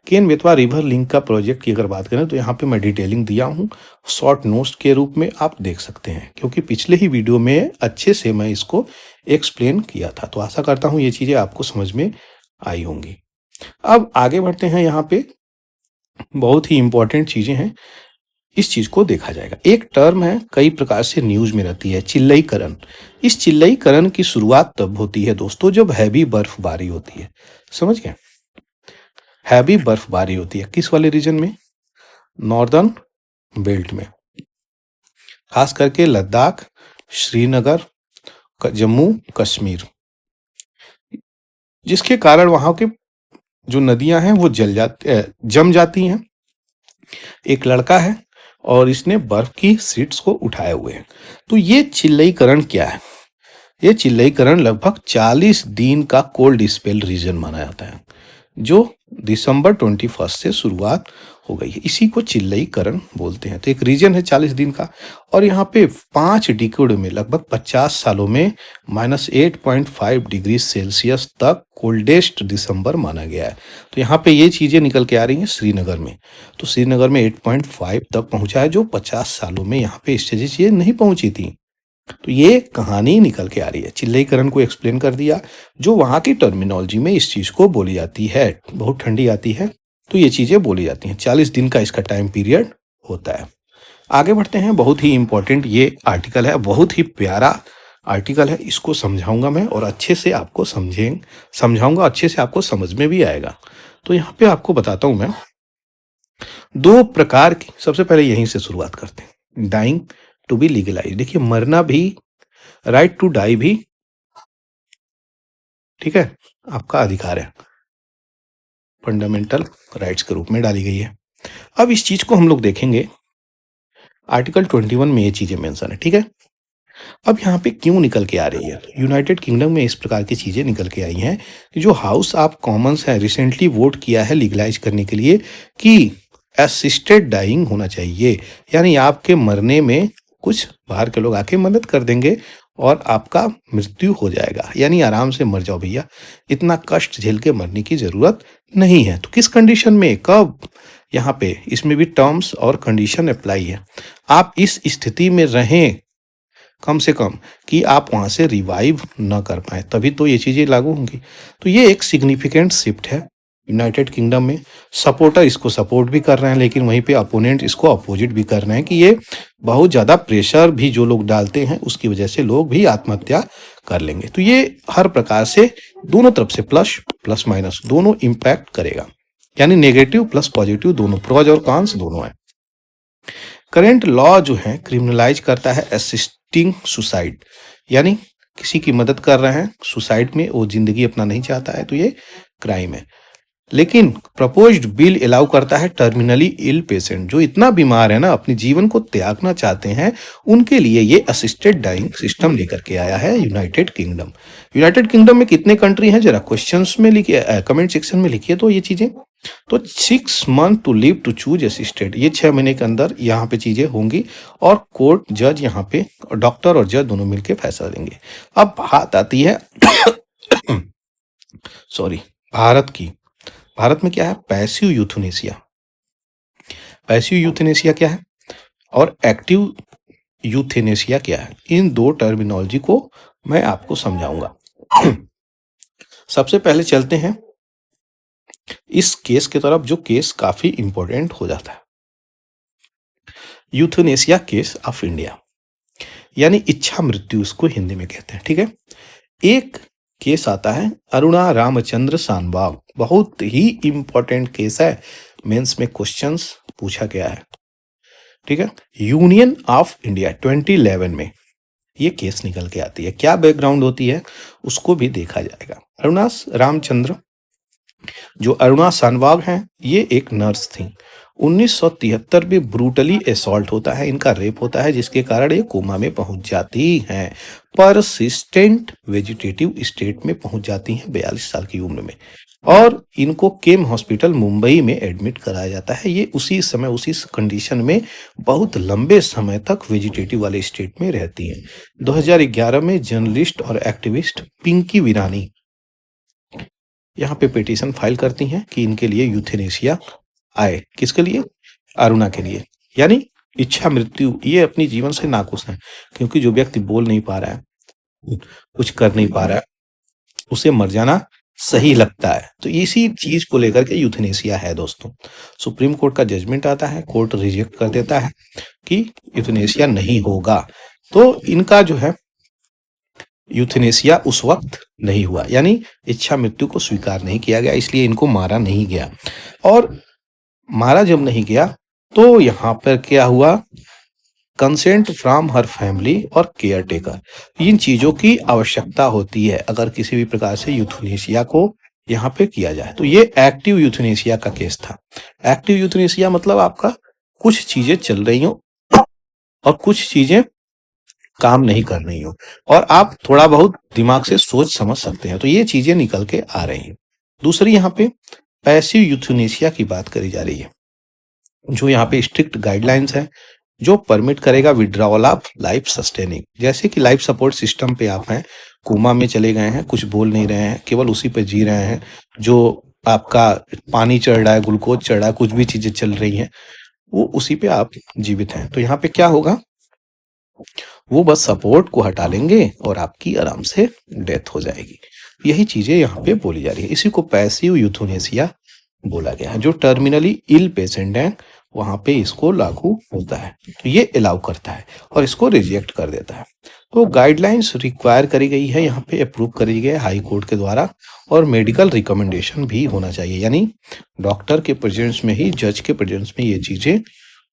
केन बेतवा रिवर लिंक का प्रोजेक्ट की अगर बात करें तो यहाँ पे मैं डिटेलिंग दिया हूँ, शॉर्ट नोट्स के रूप में आप देख सकते हैं, क्योंकि पिछले ही वीडियो में अच्छे से मैं इसको एक्सप्लेन किया था। तो आशा करता हूँ ये चीजें आपको समझ में आई होंगी। अब आगे बढ़ते हैं, यहाँ पे बहुत ही इंपॉर्टेंट चीजें हैं, इस चीज को देखा जाएगा। एक टर्म है, कई प्रकार से न्यूज में रहती है, चिल्लईकरण। इस चिल्लईकरण की शुरुआत तब होती है दोस्तों जब हैवी बर्फबारी होती है, समझ गए, हैवी बर्फबारी होती है किस वाले रीजन में, नॉर्दर्न बेल्ट में, खास करके लद्दाख, श्रीनगर, जम्मू कश्मीर, जिसके कारण वहां के जो नदियां हैं वो जम जाती हैं। एक लड़का है और इसने बर्फ की शीट्स को उठाए हुए हैं। तो ये चिल्लईकरण क्या है? ये चिल्लईकरण लगभग 40 दिन का कोल्ड स्पेल रीजन माना जाता है, जो दिसंबर 21 से शुरुआत हो गई है। इसी को चिल्लईकरण बोलते हैं। तो एक रीजन है 40 दिन का, और यहाँ पे 5 डिकेड में लगभग 50 सालों में -8.5 डिग्री सेल्सियस तक कोल्डेस्ट दिसंबर माना गया है। तो यहाँ पे ये चीजें निकल के आ रही हैं श्रीनगर में। तो श्रीनगर में 8.5 तक पहुंचा है, जो 50 सालों में यहाँ पे इस चीजें नहीं पहुंची थी। तो ये कहानी निकल के आ रही है। चिल्लईकरण को एक्सप्लेन कर दिया, जो वहां की टर्मिनोलॉजी में इस चीज को बोली जाती है। बहुत ठंडी आती है तो ये चीजें बोली जाती हैं। 40 दिन का इसका टाइम पीरियड होता है। आगे बढ़ते हैं। बहुत ही इंपॉर्टेंट ये आर्टिकल है, बहुत ही प्यारा आर्टिकल है। इसको समझाऊंगा मैं और अच्छे से आपको समझाऊंगा, अच्छे से आपको समझ में भी आएगा। तो यहाँ पे आपको बताता हूं मैं 2 प्रकार की। सबसे पहले यहीं से शुरुआत करते हैं। Dying to be legalise. देखिए, मरना भी, राइट टू डाई भी, ठीक है, आपका अधिकार है, फंडामेंटल राइट्स के रूप में डाली गई है। अब इस चीज को हम लोग देखेंगे। आर्टिकल 21 में ये चीजें मेंशन है, ठीक है। अब यहाँ पे क्यों निकल के आ रही है? यूनाइटेड किंगडम में इस प्रकार की चीजें निकल के आई हैं कि जो हाउस ऑफ कॉमन्स है रिसेंटली वोट किया है लीगलाइज करने के लिए कि असिस्टेड डाइंग होना चाहिए, यानी आपके मरने में कुछ बाहर के लोग आके मदद कर देंगे और आपका मृत्यु हो जाएगा, यानी आराम से मर जाओ भैया, इतना कष्ट झेल के मरने की जरूरत नहीं है। तो किस कंडीशन में, कब? यहाँ पे इसमें भी टर्म्स और कंडीशन अप्लाई है। आप इस स्थिति में रहें कम से कम कि आप वहां से रिवाइव न कर पाए, तभी तो ये चीजें लागू होंगी। तो ये एक सिग्निफिकेंट शिफ्ट है यूनाइटेड किंगडम में। सपोर्टर इसको सपोर्ट भी कर रहे हैं, लेकिन वहीं पे अपोनेंट इसको अपोजिट भी कर रहे हैं कि ये बहुत ज्यादा प्रेशर भी जो लोग डालते हैं उसकी वजह से लोग भी आत्महत्या कर लेंगे। तो ये हर प्रकार से दोनों तरफ से प्लस माइनस दोनों इंपैक्ट करेगा, यानी नेगेटिव प्लस पॉजिटिव दोनों, प्रोज और कॉन्स दोनों है। करेंट लॉ जो है क्रिमिनलाइज करता है असिस्टिंग सुसाइड, यानी किसी की मदद कर रहे हैं सुसाइड में, वो जिंदगी अपना नहीं चाहता है तो ये क्राइम है। लेकिन प्रपोज्ड बिल अलाउ करता है टर्मिनली इल पेशेंट, जो इतना बीमार है ना, अपने जीवन को त्यागना चाहते हैं, उनके लिए ये असिस्टेड डाइंग सिस्टम लेकर के आया है यूनाइटेड किंगडम। यूनाइटेड किंगडम में कितने कंट्री हैं जरा क्वेश्चंस में लिखिए, कमेंट सेक्शन में लिखिए तो ये चीजें। तो 6 month to live to choose assisted, ये 6 महीने के अंदर यहाँ पे चीजें होंगी और कोर्ट जज यहाँ पे, डॉक्टर और जज दोनों मिलकर फैसला देंगे। अब बात आती है सॉरी भारत की। भारत में क्या है? Passive euthanasia. पैसिव यूथनेसिया क्या है और एक्टिव यूथनेसिया क्या है? इन दो टर्मिनोलॉजी को मैं आपको समझाऊंगा। सबसे पहले चलते हैं इस केस की तरफ, जो केस काफी इंपॉर्टेंट हो जाता है। यूथनेसिया केस ऑफ इंडिया, यानी इच्छा मृत्यु उसको हिंदी में कहते हैं, ठीक है। एक केस आता है अरुणा रामचंद्र सानबाग, बहुत ही इंपॉर्टेंट केस है, मेंस में क्वेश्चंस पूछा गया है, ठीक है। यूनियन ऑफ इंडिया 2011 में ये केस निकल के आती है। क्या बैकग्राउंड होती है उसको भी देखा जाएगा। अरुणा रामचंद्र, जो अरुणा सानबाग हैं, ये एक नर्स थी। 1973 में ब्रूटली असॉल्ट होता है, इनका रेप होता है, जिसके कारण ये कोमा में पहुंच जाती हैं, परसिस्टेंट वेजिटेटिव स्टेट में पहुंच जाती हैं 42 साल की उम्र में, और इनको केम हॉस्पिटल मुंबई में एडमिट कराया जाता है। ये उसी समय उसी कंडीशन में बहुत लंबे समय तक वेजिटेटिव वाले स्टेट में रहती हैं। 2011 में जर्नलिस्ट और एक्टिविस्ट पिंकी वीरानी यहाँ पे पिटीशन फाइल करती हैं कि इनके लिए यूथेनेसिया आए। किसके लिए? अरुणा के लिए, यानी इच्छा मृत्यु। ये अपनी जीवन से नाखुश हैं, क्योंकि जो व्यक्ति बोल नहीं पा रहा है, कुछ कर नहीं पा रहा है, उसे मर जाना सही लगता है। तो इसी चीज को लेकर के यूथेनेसिया है दोस्तों। सुप्रीम कोर्ट का जजमेंट आता है, कोर्ट रिजेक्ट कर देता है कि यूथेनेसिया नहीं होगा। तो इनका जो है यूथेनेसिया उस वक्त नहीं हुआ, यानी इच्छा मृत्यु को स्वीकार नहीं किया गया, इसलिए इनको मारा नहीं गया। और मारा जब नहीं गया तो यहाँ पर क्या हुआ, कंसेंट फ्रॉम हर फैमिली और केयर टेकर। इन चीजों की आवश्यकता होती है अगर किसी भी प्रकार से यूथनेशिया को यहाँ पे किया जाए। तो ये एक्टिव यूथनेशिया का केस था। एक्टिव यूथनेशिया मतलब आपका कुछ चीजें चल रही हो और कुछ चीजें काम नहीं कर रही हो और आप थोड़ा बहुत दिमाग से सोच समझ सकते हैं, तो ये चीजें निकल के आ रही हैं। दूसरी यहाँ पे पैसिव यूथनेशिया की बात करी जा रही है, जो यहाँ पे स्ट्रिक्ट गाइडलाइंस है जो परमिट करेगा विड्रॉल ऑफ लाइफ सस्टेनिंग। जैसे कि लाइफ सपोर्ट सिस्टम पे आप हैं, कोमा में चले गए हैं, कुछ बोल नहीं रहे हैं, केवल उसी पे जी रहे हैं, जो आपका पानी चढ़ रहा है, ग्लूकोज चढ़ रहा है, कुछ भी चीजें चल रही हैं, वो उसी पे आप जीवित हैं। तो यहाँ पे क्या होगा, वो बस सपोर्ट को हटा लेंगे और आपकी आराम से डेथ हो जाएगी। यही चीजें यहाँ पे बोली जा रही है। इसी को पैसिव यूथनेशिया बोला गया है। जो टर्मिनली इल पेशेंट हैं वहां पे इसको लागू होता है, तो ये अलाउ करता है और इसको रिजेक्ट कर देता है। तो गाइडलाइंस रिक्वायर करी गई है, यहाँ पे अप्रूव करी गई है हाई कोर्ट के द्वारा, और मेडिकल रिकमेंडेशन भी होना चाहिए, यानी डॉक्टर के प्रेजेंस में ही, जज के प्रेजेंस में ये चीजें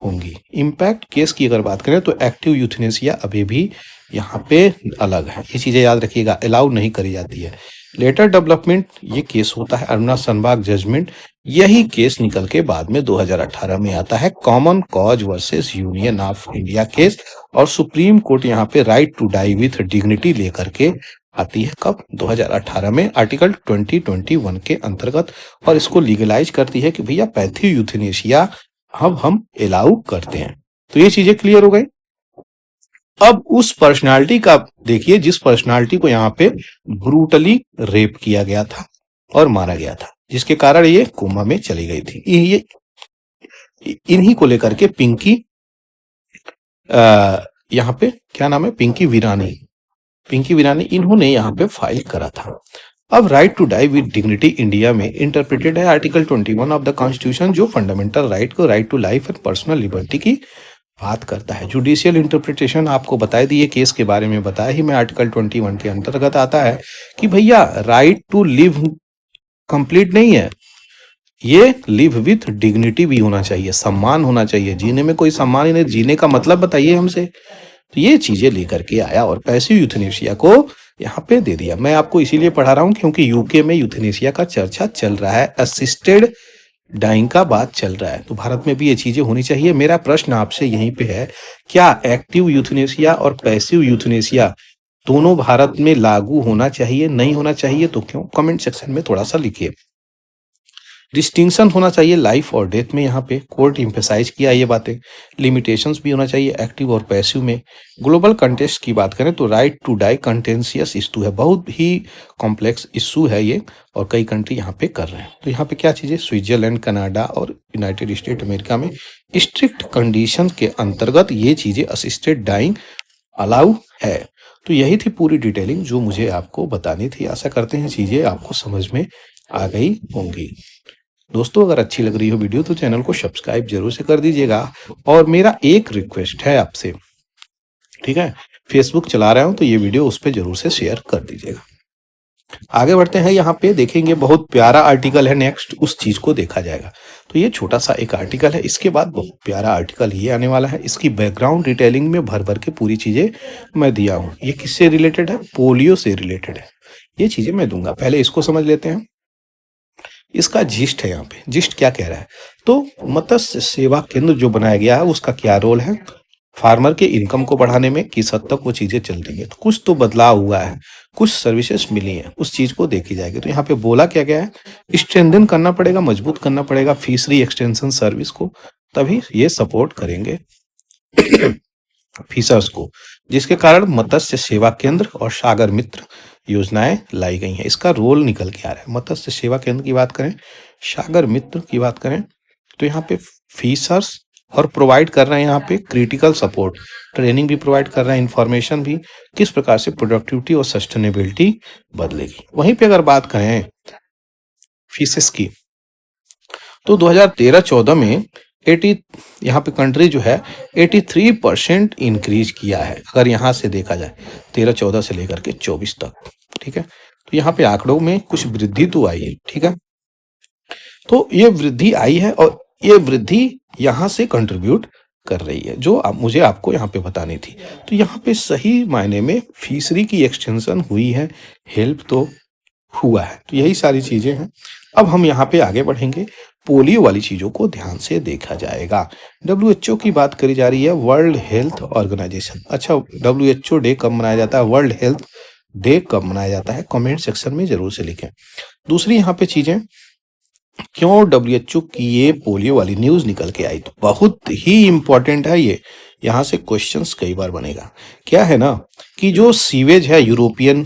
होंगी। इम्पैक्ट केस की अगर बात करें तो एक्टिव यूथनेशिया अभी भी यहाँ पे अलग है, ये चीजें याद रखिएगा, अलाउ नहीं करी जाती है। लेटर डेवलपमेंट ये केस होता है अरुणा सनबाग जजमेंट। यही केस निकल के बाद में 2018 में आता है common cause versus union of India case, और सुप्रीम कोर्ट यहाँ पे right to die with dignity लेकर के आती है। कब? 2018 में आर्टिकल 2021 के अंतर्गत, और इसको लीगलाइज करती है कि भैया पैसिव यूथनेशिया अब हम अलाउ करते हैं। तो ये चीजें क्लियर हो गई। अब उस पर्सनालिटी का देखिए जिस पर्सनालिटी को यहाँ पे ब्रूटली रेप किया गया था और मारा गया था, जिसके कारण ये कोमा में चली गई थी। ये इन्हीं को लेकर के पिंकी यहाँ पे क्या नाम है, पिंकी वीरानी इन्होंने यहाँ पे फाइल करा था। अब right to die with dignity India में इंटरप्रेटेड है आर्टिकल 21 ऑफ द कॉन्स्टिट्यूशन, जो फंडामेंटल राइट को, right to life and personal liberty की बात करता है। जुडिशियल इंटरप्रिटेशन आपको बताई दी है, केस के बारे में बताया ही मैं, आर्टिकल 21 के अंतर्गत आता है कि भैया राइट टू लिव कंप्लीट नहीं है, ये लिव विथ डिग्निटी भी होना चाहिए, सम्मान होना चाहिए। जीने में कोई सम्मान ही नहीं, जीने का मतलब बताइए हमसे। तो ये चीजें लेकर के आया और पैसिव यूथनेशिया को यहाँ पे दे दिया। मैं आपको इसीलिए पढ़ा रहा हूँ क्योंकि यूके में यूथनेशिया का चर्चा चल रहा है, असिस्टेड डाइंग का बात चल रहा है, तो भारत में भी ये चीजें होनी चाहिए। मेरा प्रश्न आपसे यहीं पे है, क्या एक्टिव यूथनेशिया और पैसिव यूथनेशिया दोनों भारत में लागू होना चाहिए, नहीं होना चाहिए? तो क्यों? कमेंट सेक्शन में थोड़ा सा लिखिए। डिस्टिंक्शन होना चाहिए लाइफ और डेथ में, यहाँ पे कोर्ट इम्फेसाइज किया ये बातें। लिमिटेशंस भी होना चाहिए एक्टिव और पैसिव में। ग्लोबल कंटेक्स्ट की बात करें तो right to die contentious issue है, बहुत ही कॉम्प्लेक्स इशू है ये, और कई कंट्री यहाँ पे कर रहे हैं। तो यहाँ पे क्या चीजें, स्विट्जरलैंड, कनाडा और यूनाइटेड स्टेट अमेरिका में स्ट्रिक्ट कंडीशन के अंतर्गत ये चीजें असिस्टेड डाइंग अलाउ है। तो यही थी पूरी डिटेलिंग जो मुझे आपको बतानी थी। आशा करते हैं चीजें आपको समझ में आ गई होंगी। दोस्तों अगर अच्छी लग रही हो वीडियो तो चैनल को सब्सक्राइब जरूर से कर दीजिएगा, और मेरा एक रिक्वेस्ट है आपसे, ठीक है, फेसबुक चला रहा हूं तो ये वीडियो उस पर जरूर से शेयर कर दीजिएगा। आगे बढ़ते हैं, यहाँ पे देखेंगे बहुत प्यारा आर्टिकल है, नेक्स्ट उस चीज को देखा जाएगा। तो ये छोटा सा एक आर्टिकल है, इसके बाद बहुत प्यारा आर्टिकल ये आने वाला है। इसकी बैकग्राउंड डिटेलिंग में भर भर के पूरी चीजें मैं दिया हूँ। ये किससे रिलेटेड है? पोलियो से रिलेटेड है, ये चीजें मैं दूंगा। पहले इसको समझ लेते हैं, इसका जिस्ट है। यहाँ पे जिस्ट क्या कह रहा है, तो मत्स्य सेवा केंद्र जो बनाया गया है उसका क्या रोल है, फार्मर के इनकम को बढ़ाने में किस हद तक वो चीजें चल रही है। तो कुछ तो बदलाव हुआ है, कुछ सर्विसेज मिली हैं, उस चीज को देखी जाएगी। तो यहाँ पे बोला क्या गया है, स्ट्रेंथन करना पड़ेगा, मजबूत करना पड़ेगा फिशरी एक्सटेंशन सर्विस को, तभी ये सपोर्ट करेंगे फिशर्स को, जिसके कारण मत्स्य सेवा केंद्र और सागर मित्र योजनाएं लाई गई हैं। इसका रोल निकल के आ रहा है। मत्स्य सेवा केंद्र की बात करें, सागर मित्र की बात करें, तो यहाँ पे फिशर्स और प्रोवाइड कर रहे हैं यहाँ पे क्रिटिकल सपोर्ट, ट्रेनिंग भी प्रोवाइड कर रहे हैं, इंफॉर्मेशन भी, किस प्रकार से प्रोडक्टिविटी और सस्टेनेबिलिटी बदलेगी। वहीं पे अगर बात करें फिशेस की, तो 2013-14 में 80 यहाँ पे कंट्री जो है 83% इंक्रीज किया है, अगर यहाँ से देखा जाए 13-14 से लेकर के 24 तक, ठीक है। तो यहाँ पे आंकड़ों में कुछ वृद्धि तो आई है, ठीक है। तो ये वृद्धि आई है और ये वृद्धि यहाँ से कंट्रीब्यूट कर रही है, जो मुझे आपको यहाँ पे बतानी थी। तो यहाँ पे सही मायने में फिशरी की एक्सटेंशन हुई है, हेल्प तो हुआ है। तो यही सारी चीजें हैं। अब हम यहाँ पे आगे बढ़ेंगे, पोलियो वाली चीजों को ध्यान से देखा जाएगा। WHO की बात करी जा रही है, वर्ल्ड हेल्थ ऑर्गेनाइजेशन। अच्छा, WHO डे कब मनाया जाता है, वर्ल्ड हेल्थ डे कब मनाया जाता है, कमेंट सेक्शन में जरूर से लिखें। दूसरी यहाँ पे चीजें, क्यों WHO की ये पोलियो वाली न्यूज निकल के आई, तो बहुत ही इंपॉर्टेंट है ये। यहाँ से क्वेश्चंस कई बार बनेगा। क्या है ना कि जो सीवेज है यूरोपियन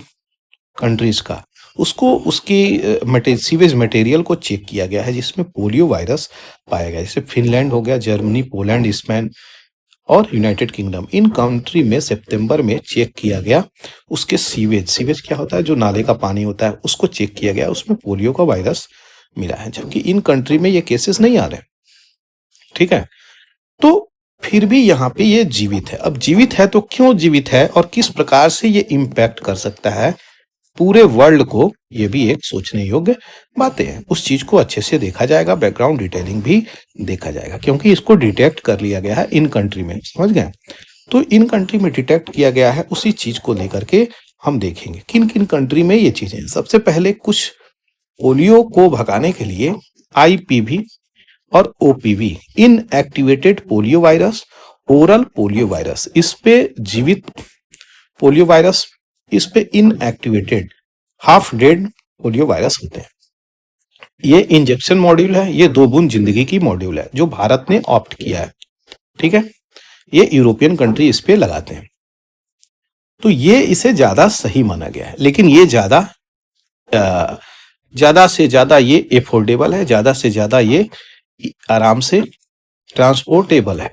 कंट्रीज का, उसको उसकी सीवेज मटेरियल को चेक किया गया है जिसमें पोलियो वायरस पाया गया। जैसे फिनलैंड हो गया, जर्मनी, पोलैंड, स्पेन और यूनाइटेड किंगडम, इन कंट्री में सितंबर में चेक किया गया उसके सीवेज क्या होता है, जो नाले का पानी होता है, उसको चेक किया गया, उसमें पोलियो का वायरस मिला है। जबकि इन कंट्री में ये केसेस नहीं आ रहे, ठीक है। तो फिर भी यहाँ पे ये जीवित है। अब जीवित है तो क्यों जीवित है और किस प्रकार से ये इम्पैक्ट कर सकता है पूरे वर्ल्ड को, ये भी एक सोचने योग्य बातें हैं। उस चीज को अच्छे से देखा जाएगा, बैकग्राउंड डिटेलिंग भी देखा जाएगा, क्योंकि इसको डिटेक्ट कर लिया गया है इन कंट्री में, समझ गए। तो इन कंट्री में डिटेक्ट किया गया है, उसी चीज को लेकर के हम देखेंगे किन किन कंट्री में ये चीजें हैं। सबसे पहले कुछ पोलियो को भगाने के लिए IPV और OPV, inactivated polio virus, oral polio virus, इस पे जीवित पोलियो वायरस, इस पे inactivated half dead polio virus होते हैं। ये इंजेक्शन मॉड्यूल है, ये 2 बूंद जिंदगी की मॉड्यूल है जो भारत ने ऑप्ट किया है, ठीक है। ये यूरोपियन कंट्री इस पे लगाते हैं, तो ये इसे ज्यादा सही माना गया है। लेकिन ये ज्यादा से ज्यादा ये एफोर्डेबल है, ज्यादा से ज्यादा ये आराम से ट्रांसपोर्टेबल है,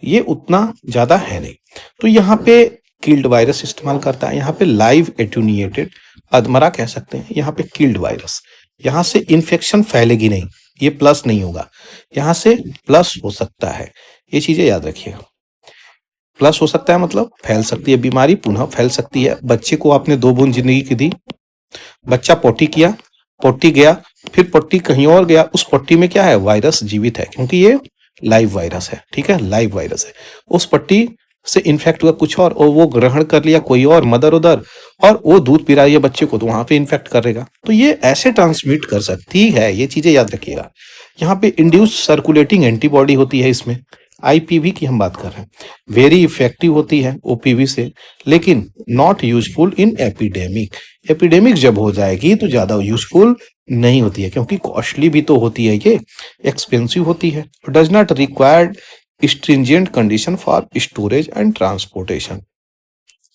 ये उतना ज्यादा है नहीं। तो यहाँ पे किल्ड वायरस इस्तेमाल करता है, यहाँ पे लाइव एट्यूनिएटेड अधमरा कह सकते हैं, यहाँ पे किल्ड वायरस। यहाँ से इन्फेक्शन फैलेगी नहीं, ये प्लस नहीं होगा, यहाँ से प्लस हो सकता है, ये चीजें याद रखिएगा। प्लस हो सकता है मतलब फैल सकती है बीमारी, पुनः फैल सकती है। बच्चे को आपने 2 बूंद जिंदगी की दी, बच्चा पोटी किया, पोटी गया, फिर पट्टी कहीं और गया, उस पट्टी में क्या है, वायरस जीवित है, क्योंकि ये लाइव वायरस है, ठीक है, लाइव वायरस है। उस पट्टी से इन्फेक्ट हुआ कुछ और वो ग्रहण कर लिया कोई और मदर उधर, और वो दूध पिला रही है बच्चे को, तो वहां पे इन्फेक्ट करेगा, तो ये ऐसे ट्रांसमिट कर सकती है, ये चीजें याद रखिएगा। यहाँ पे इंड्यूस सर्कुलेटिंग एंटीबॉडी होती है, इसमें IPV की हम बात कर रहे हैं, वेरी इफेक्टिव होती है OPV से, लेकिन not useful in epidemic. Epidemic जब हो जाएगी तो ज्यादा यूजफुल नहीं होती है, क्योंकि कॉस्टली भी तो होती है, ये एक्सपेंसिव होती है, does not required stringent condition for storage and transportation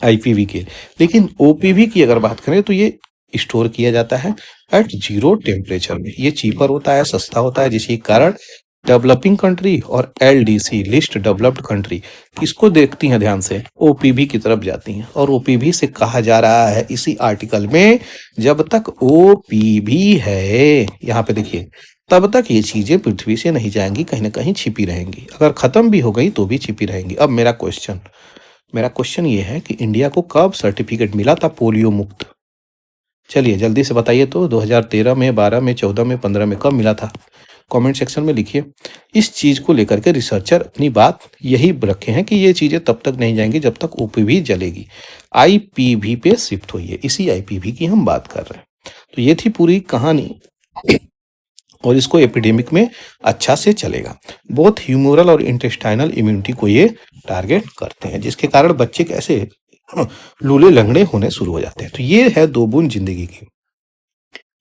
IPV के। लेकिन OPV की अगर बात करें तो ये स्टोर किया जाता है एट 0 टेम्परेचर में, ये चीपर होता है, सस्ता होता है, जिसके कारण डेवलपिंग कंट्री और LDC लिस्ट डेवलप्ड कंट्री किसको देखती हैं ध्यान से, OPV की तरफ जाती हैं। और OPV से कहा जा रहा है इसी आर्टिकल में, जब तक OPV है, यहाँ पे देखिए, तब तक ये चीजें पृथ्वी से नहीं जाएंगी, कहीं ना कहीं छिपी रहेंगी, अगर खत्म भी हो गई तो भी छिपी रहेंगी। अब मेरा क्वेश्चन ये है कि इंडिया को कब सर्टिफिकेट मिला था पोलियो मुक्त, चलिए जल्दी से बताइए तो। 2013 में, 12 में, 14 में, 15 में, कब मिला था, कमेंट सेक्शन में लिखिए। इस चीज को लेकर के रिसर्चर अपनी बात यही रखे हैं कि ये चीजें तब तक नहीं जाएंगी जब तक OPV जलेगी, IPV पे शिफ्ट हुई है, इसी IPV की हम बात कर रहे हैं। तो ये थी पूरी कहानी, और इसको एपिडेमिक में अच्छा से चलेगा। बहुत ह्यूमरल और इंटेस्टाइनल इम्यूनिटी को ये टारगेट करते हैं, जिसके कारण बच्चे कैसे लूले लंगड़े होने शुरू हो जाते हैं। तो ये है 2 बूंद जिंदगी की।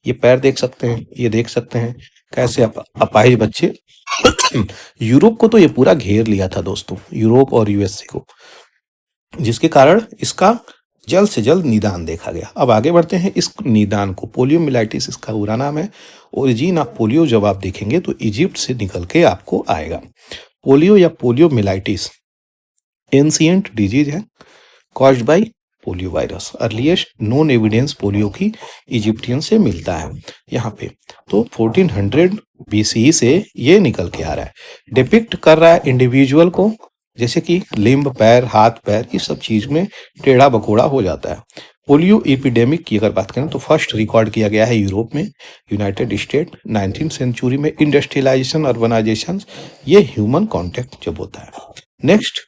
ये पैर देख सकते हैं, ये देख सकते हैं कैसे अपाहिज बच्चे यूरोप को तो ये पूरा घेर लिया था दोस्तों, यूरोप और USA को, जिसके कारण इसका जल्द से जल्द निदान देखा गया। अब आगे बढ़ते हैं इस निदान को। पोलियोमिलाइटिस इसका पूरा नाम है। ओरिजिन ऑफ पोलियो जब आप देखेंगे तो इजिप्ट से निकल के आपको आएगा। पोलियो या पोलियोमिलाइटिस एंशिएंट डिजीज है caused by polio virus. Earliest known evidence polio की इजिप्टियन से मिलता है यहाँ पे, तो 1400 BCE से ये निकल के आ रहा है। डिपिक्ट कर रहा है इंडिविजुअल को, जैसे कि लिम्ब, पैर, हाथ पैर, इस सब चीज में टेढ़ा बकोड़ा हो जाता है। पोलियो एपिडेमिक की अगर बात करें तो फर्स्ट रिकॉर्ड किया गया है यूरोप में, यूनाइटेड स्टेट 19th सेंचुरी में। इंडस्ट्रियलाइजेशन, अर्बनाइजेशन, ये ह्यूमन कांटेक्ट जब होता है। नेक्स्ट,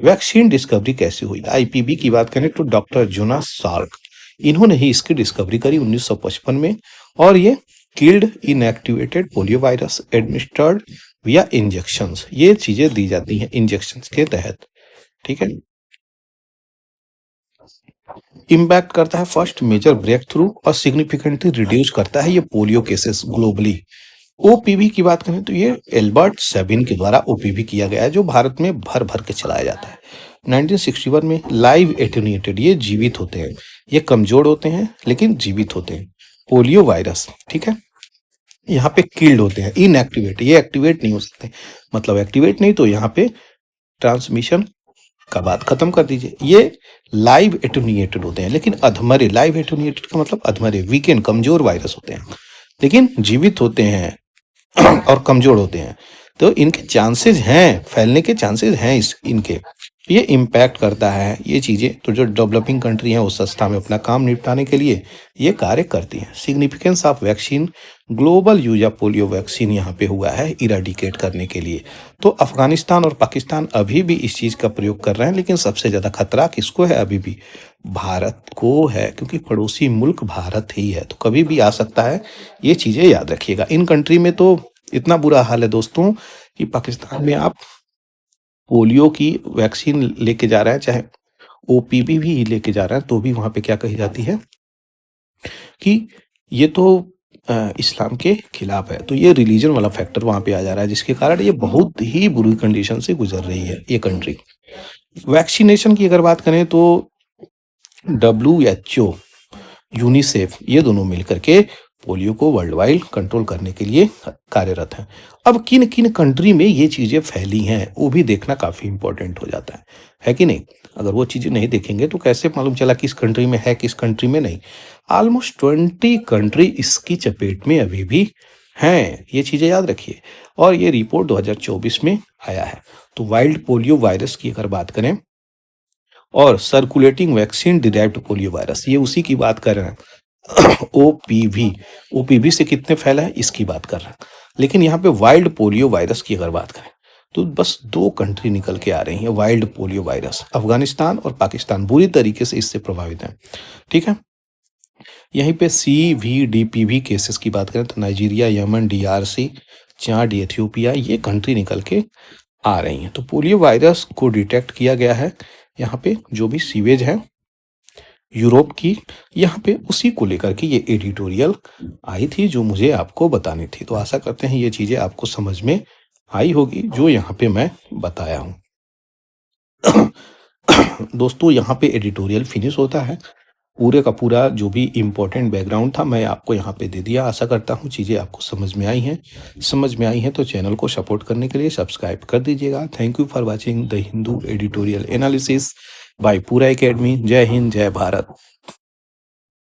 वैक्सीन डिस्कवरी कैसे हुई? आईपीवी की बात करें तो डॉक्टर जोनास साल्क, इन्होंने ही इसकी डिस्कवरी करी 1955 में, और ये killed inactivated polio virus administered विया इंजेक्शंस, ये चीजें दी जाती हैं इंजेक्शंस के तहत, ठीक है। इम्पैक्ट करता है फर्स्ट मेजर ब्रेक थ्रू और सिग्निफिकेंटली रिड्यूस करता है ये पोलियो केसेस ग्लोबली। ओपीवी की बात करें तो ये एल्बर्ट सेबिन के द्वारा ओपीवी किया गया है, जो भारत में भर भर के चलाया जाता है। 1961 में लाइव एटेन्यूएटेड, ये जीवित होते हैं, ये कमजोर होते हैं लेकिन जीवित होते हैं, पोलियो वायरस, ठीक है। यहाँ पे किल्ड होते हैं, इनएक्टिवेट, ये एक्टिवेट नहीं हो सकते, मतलब एक्टिवेट नहीं तो यहाँ पे ट्रांसमिशन का बात खत्म कर दीजिए। ये लाइव एटेन्यूएटेड होते हैं लेकिन अधमरे, लाइव एटेन्यूएटेड का मतलब अधमरे, वीकेंड, कमजोर वायरस होते हैं लेकिन जीवित होते हैं और कमजोर होते हैं, तो इनके चांसेस हैं, फैलने के चांसेस हैं इनके, ये इम्पैक्ट करता है ये चीजें। तो जो डेवलपिंग कंट्री हैं वो सस्ता में अपना काम निपटाने के लिए ये कार्य करती हैं। Significance of vaccine, global use of polio vaccine यहाँ पे हुआ है इराडिकेट करने के लिए। तो अफगानिस्तान और पाकिस्तान अभी भी इस चीज का प्रयोग कर रहे हैं, लेकिन सबसे ज्यादा खतरा किसको है? अभी भी भारत को है, क्योंकि पड़ोसी मुल्क भारत ही है, तो कभी भी आ सकता है, ये चीजें याद रखिएगा। इन कंट्री में तो इतना बुरा हाल है दोस्तों कि पाकिस्तान में आप पोलियो की वैक्सीन लेके जा रहे हैं, चाहे ओपीवी भी लेके जा रहे हैं, तो भी वहां पे क्या कही जाती है कि ये तो इस्लाम के खिलाफ है। तो ये रिलीजन वाला फैक्टर वहां पे आ जा रहा है, जिसके कारण ये बहुत ही बुरी कंडीशन से गुजर रही है ये कंट्री। वैक्सीनेशन की अगर बात करें तो WHO, यूनिसेफ, ये दोनों मिलकर के पोलियो को वर्ल्ड वाइड कंट्रोल करने के लिए कार्यरत हैं। अब किन किन कंट्री में ये चीजें फैली हैं वो भी देखना काफी इंपॉर्टेंट हो जाता है कि नहीं? अगर वो चीजें नहीं देखेंगे तो कैसे मालूम चला किस कंट्री में है किस कंट्री में नहीं? ऑलमोस्ट 20 कंट्री इसकी चपेट में अभी भी हैं, ये चीजें याद रखिए। और ये रिपोर्ट 2024 में आया है। तो वाइल्ड पोलियो वायरस की अगर बात करें और circulating vaccine derived polio virus, ये उसी की बात कर रहे हैं। ओपीवी से कितने फैला है इसकी बात कर रहे हैं। लेकिन यहाँ पे वाइल्ड पोलियो वायरस की अगर बात करें तो बस 2 कंट्री निकल के आ रही हैं वाइल्ड पोलियो वायरस, अफगानिस्तान और पाकिस्तान बुरी तरीके से इससे प्रभावित हैं, ठीक है। यहीं पे CVDPV केसेस की बात करें तो नाइजीरिया, यमन, DRC, चाड, इथियोपिया, ये कंट्री निकल के आ रही हैं। तो पोलियो वायरस को डिटेक्ट किया गया है यहाँ पे, जो भी सीवेज है यूरोप की, यहाँ पे उसी को लेकर के ये एडिटोरियल आई थी जो मुझे आपको बतानी थी। तो आशा करते हैं ये चीजें आपको समझ में आई होगी जो यहाँ पे मैं बताया हूँ। दोस्तों यहाँ पे एडिटोरियल फिनिश होता है, पूरे का पूरा जो भी इम्पोर्टेंट बैकग्राउंड था मैं आपको यहाँ पे दे दिया। आशा करता हूँ चीजें आपको समझ में आई हैं तो चैनल को सपोर्ट करने के लिए सब्सक्राइब कर दीजिएगा। Thank you for watching the Hindu editorial analysis bye पूरा एकेडमी। जय हिंद, जय भारत।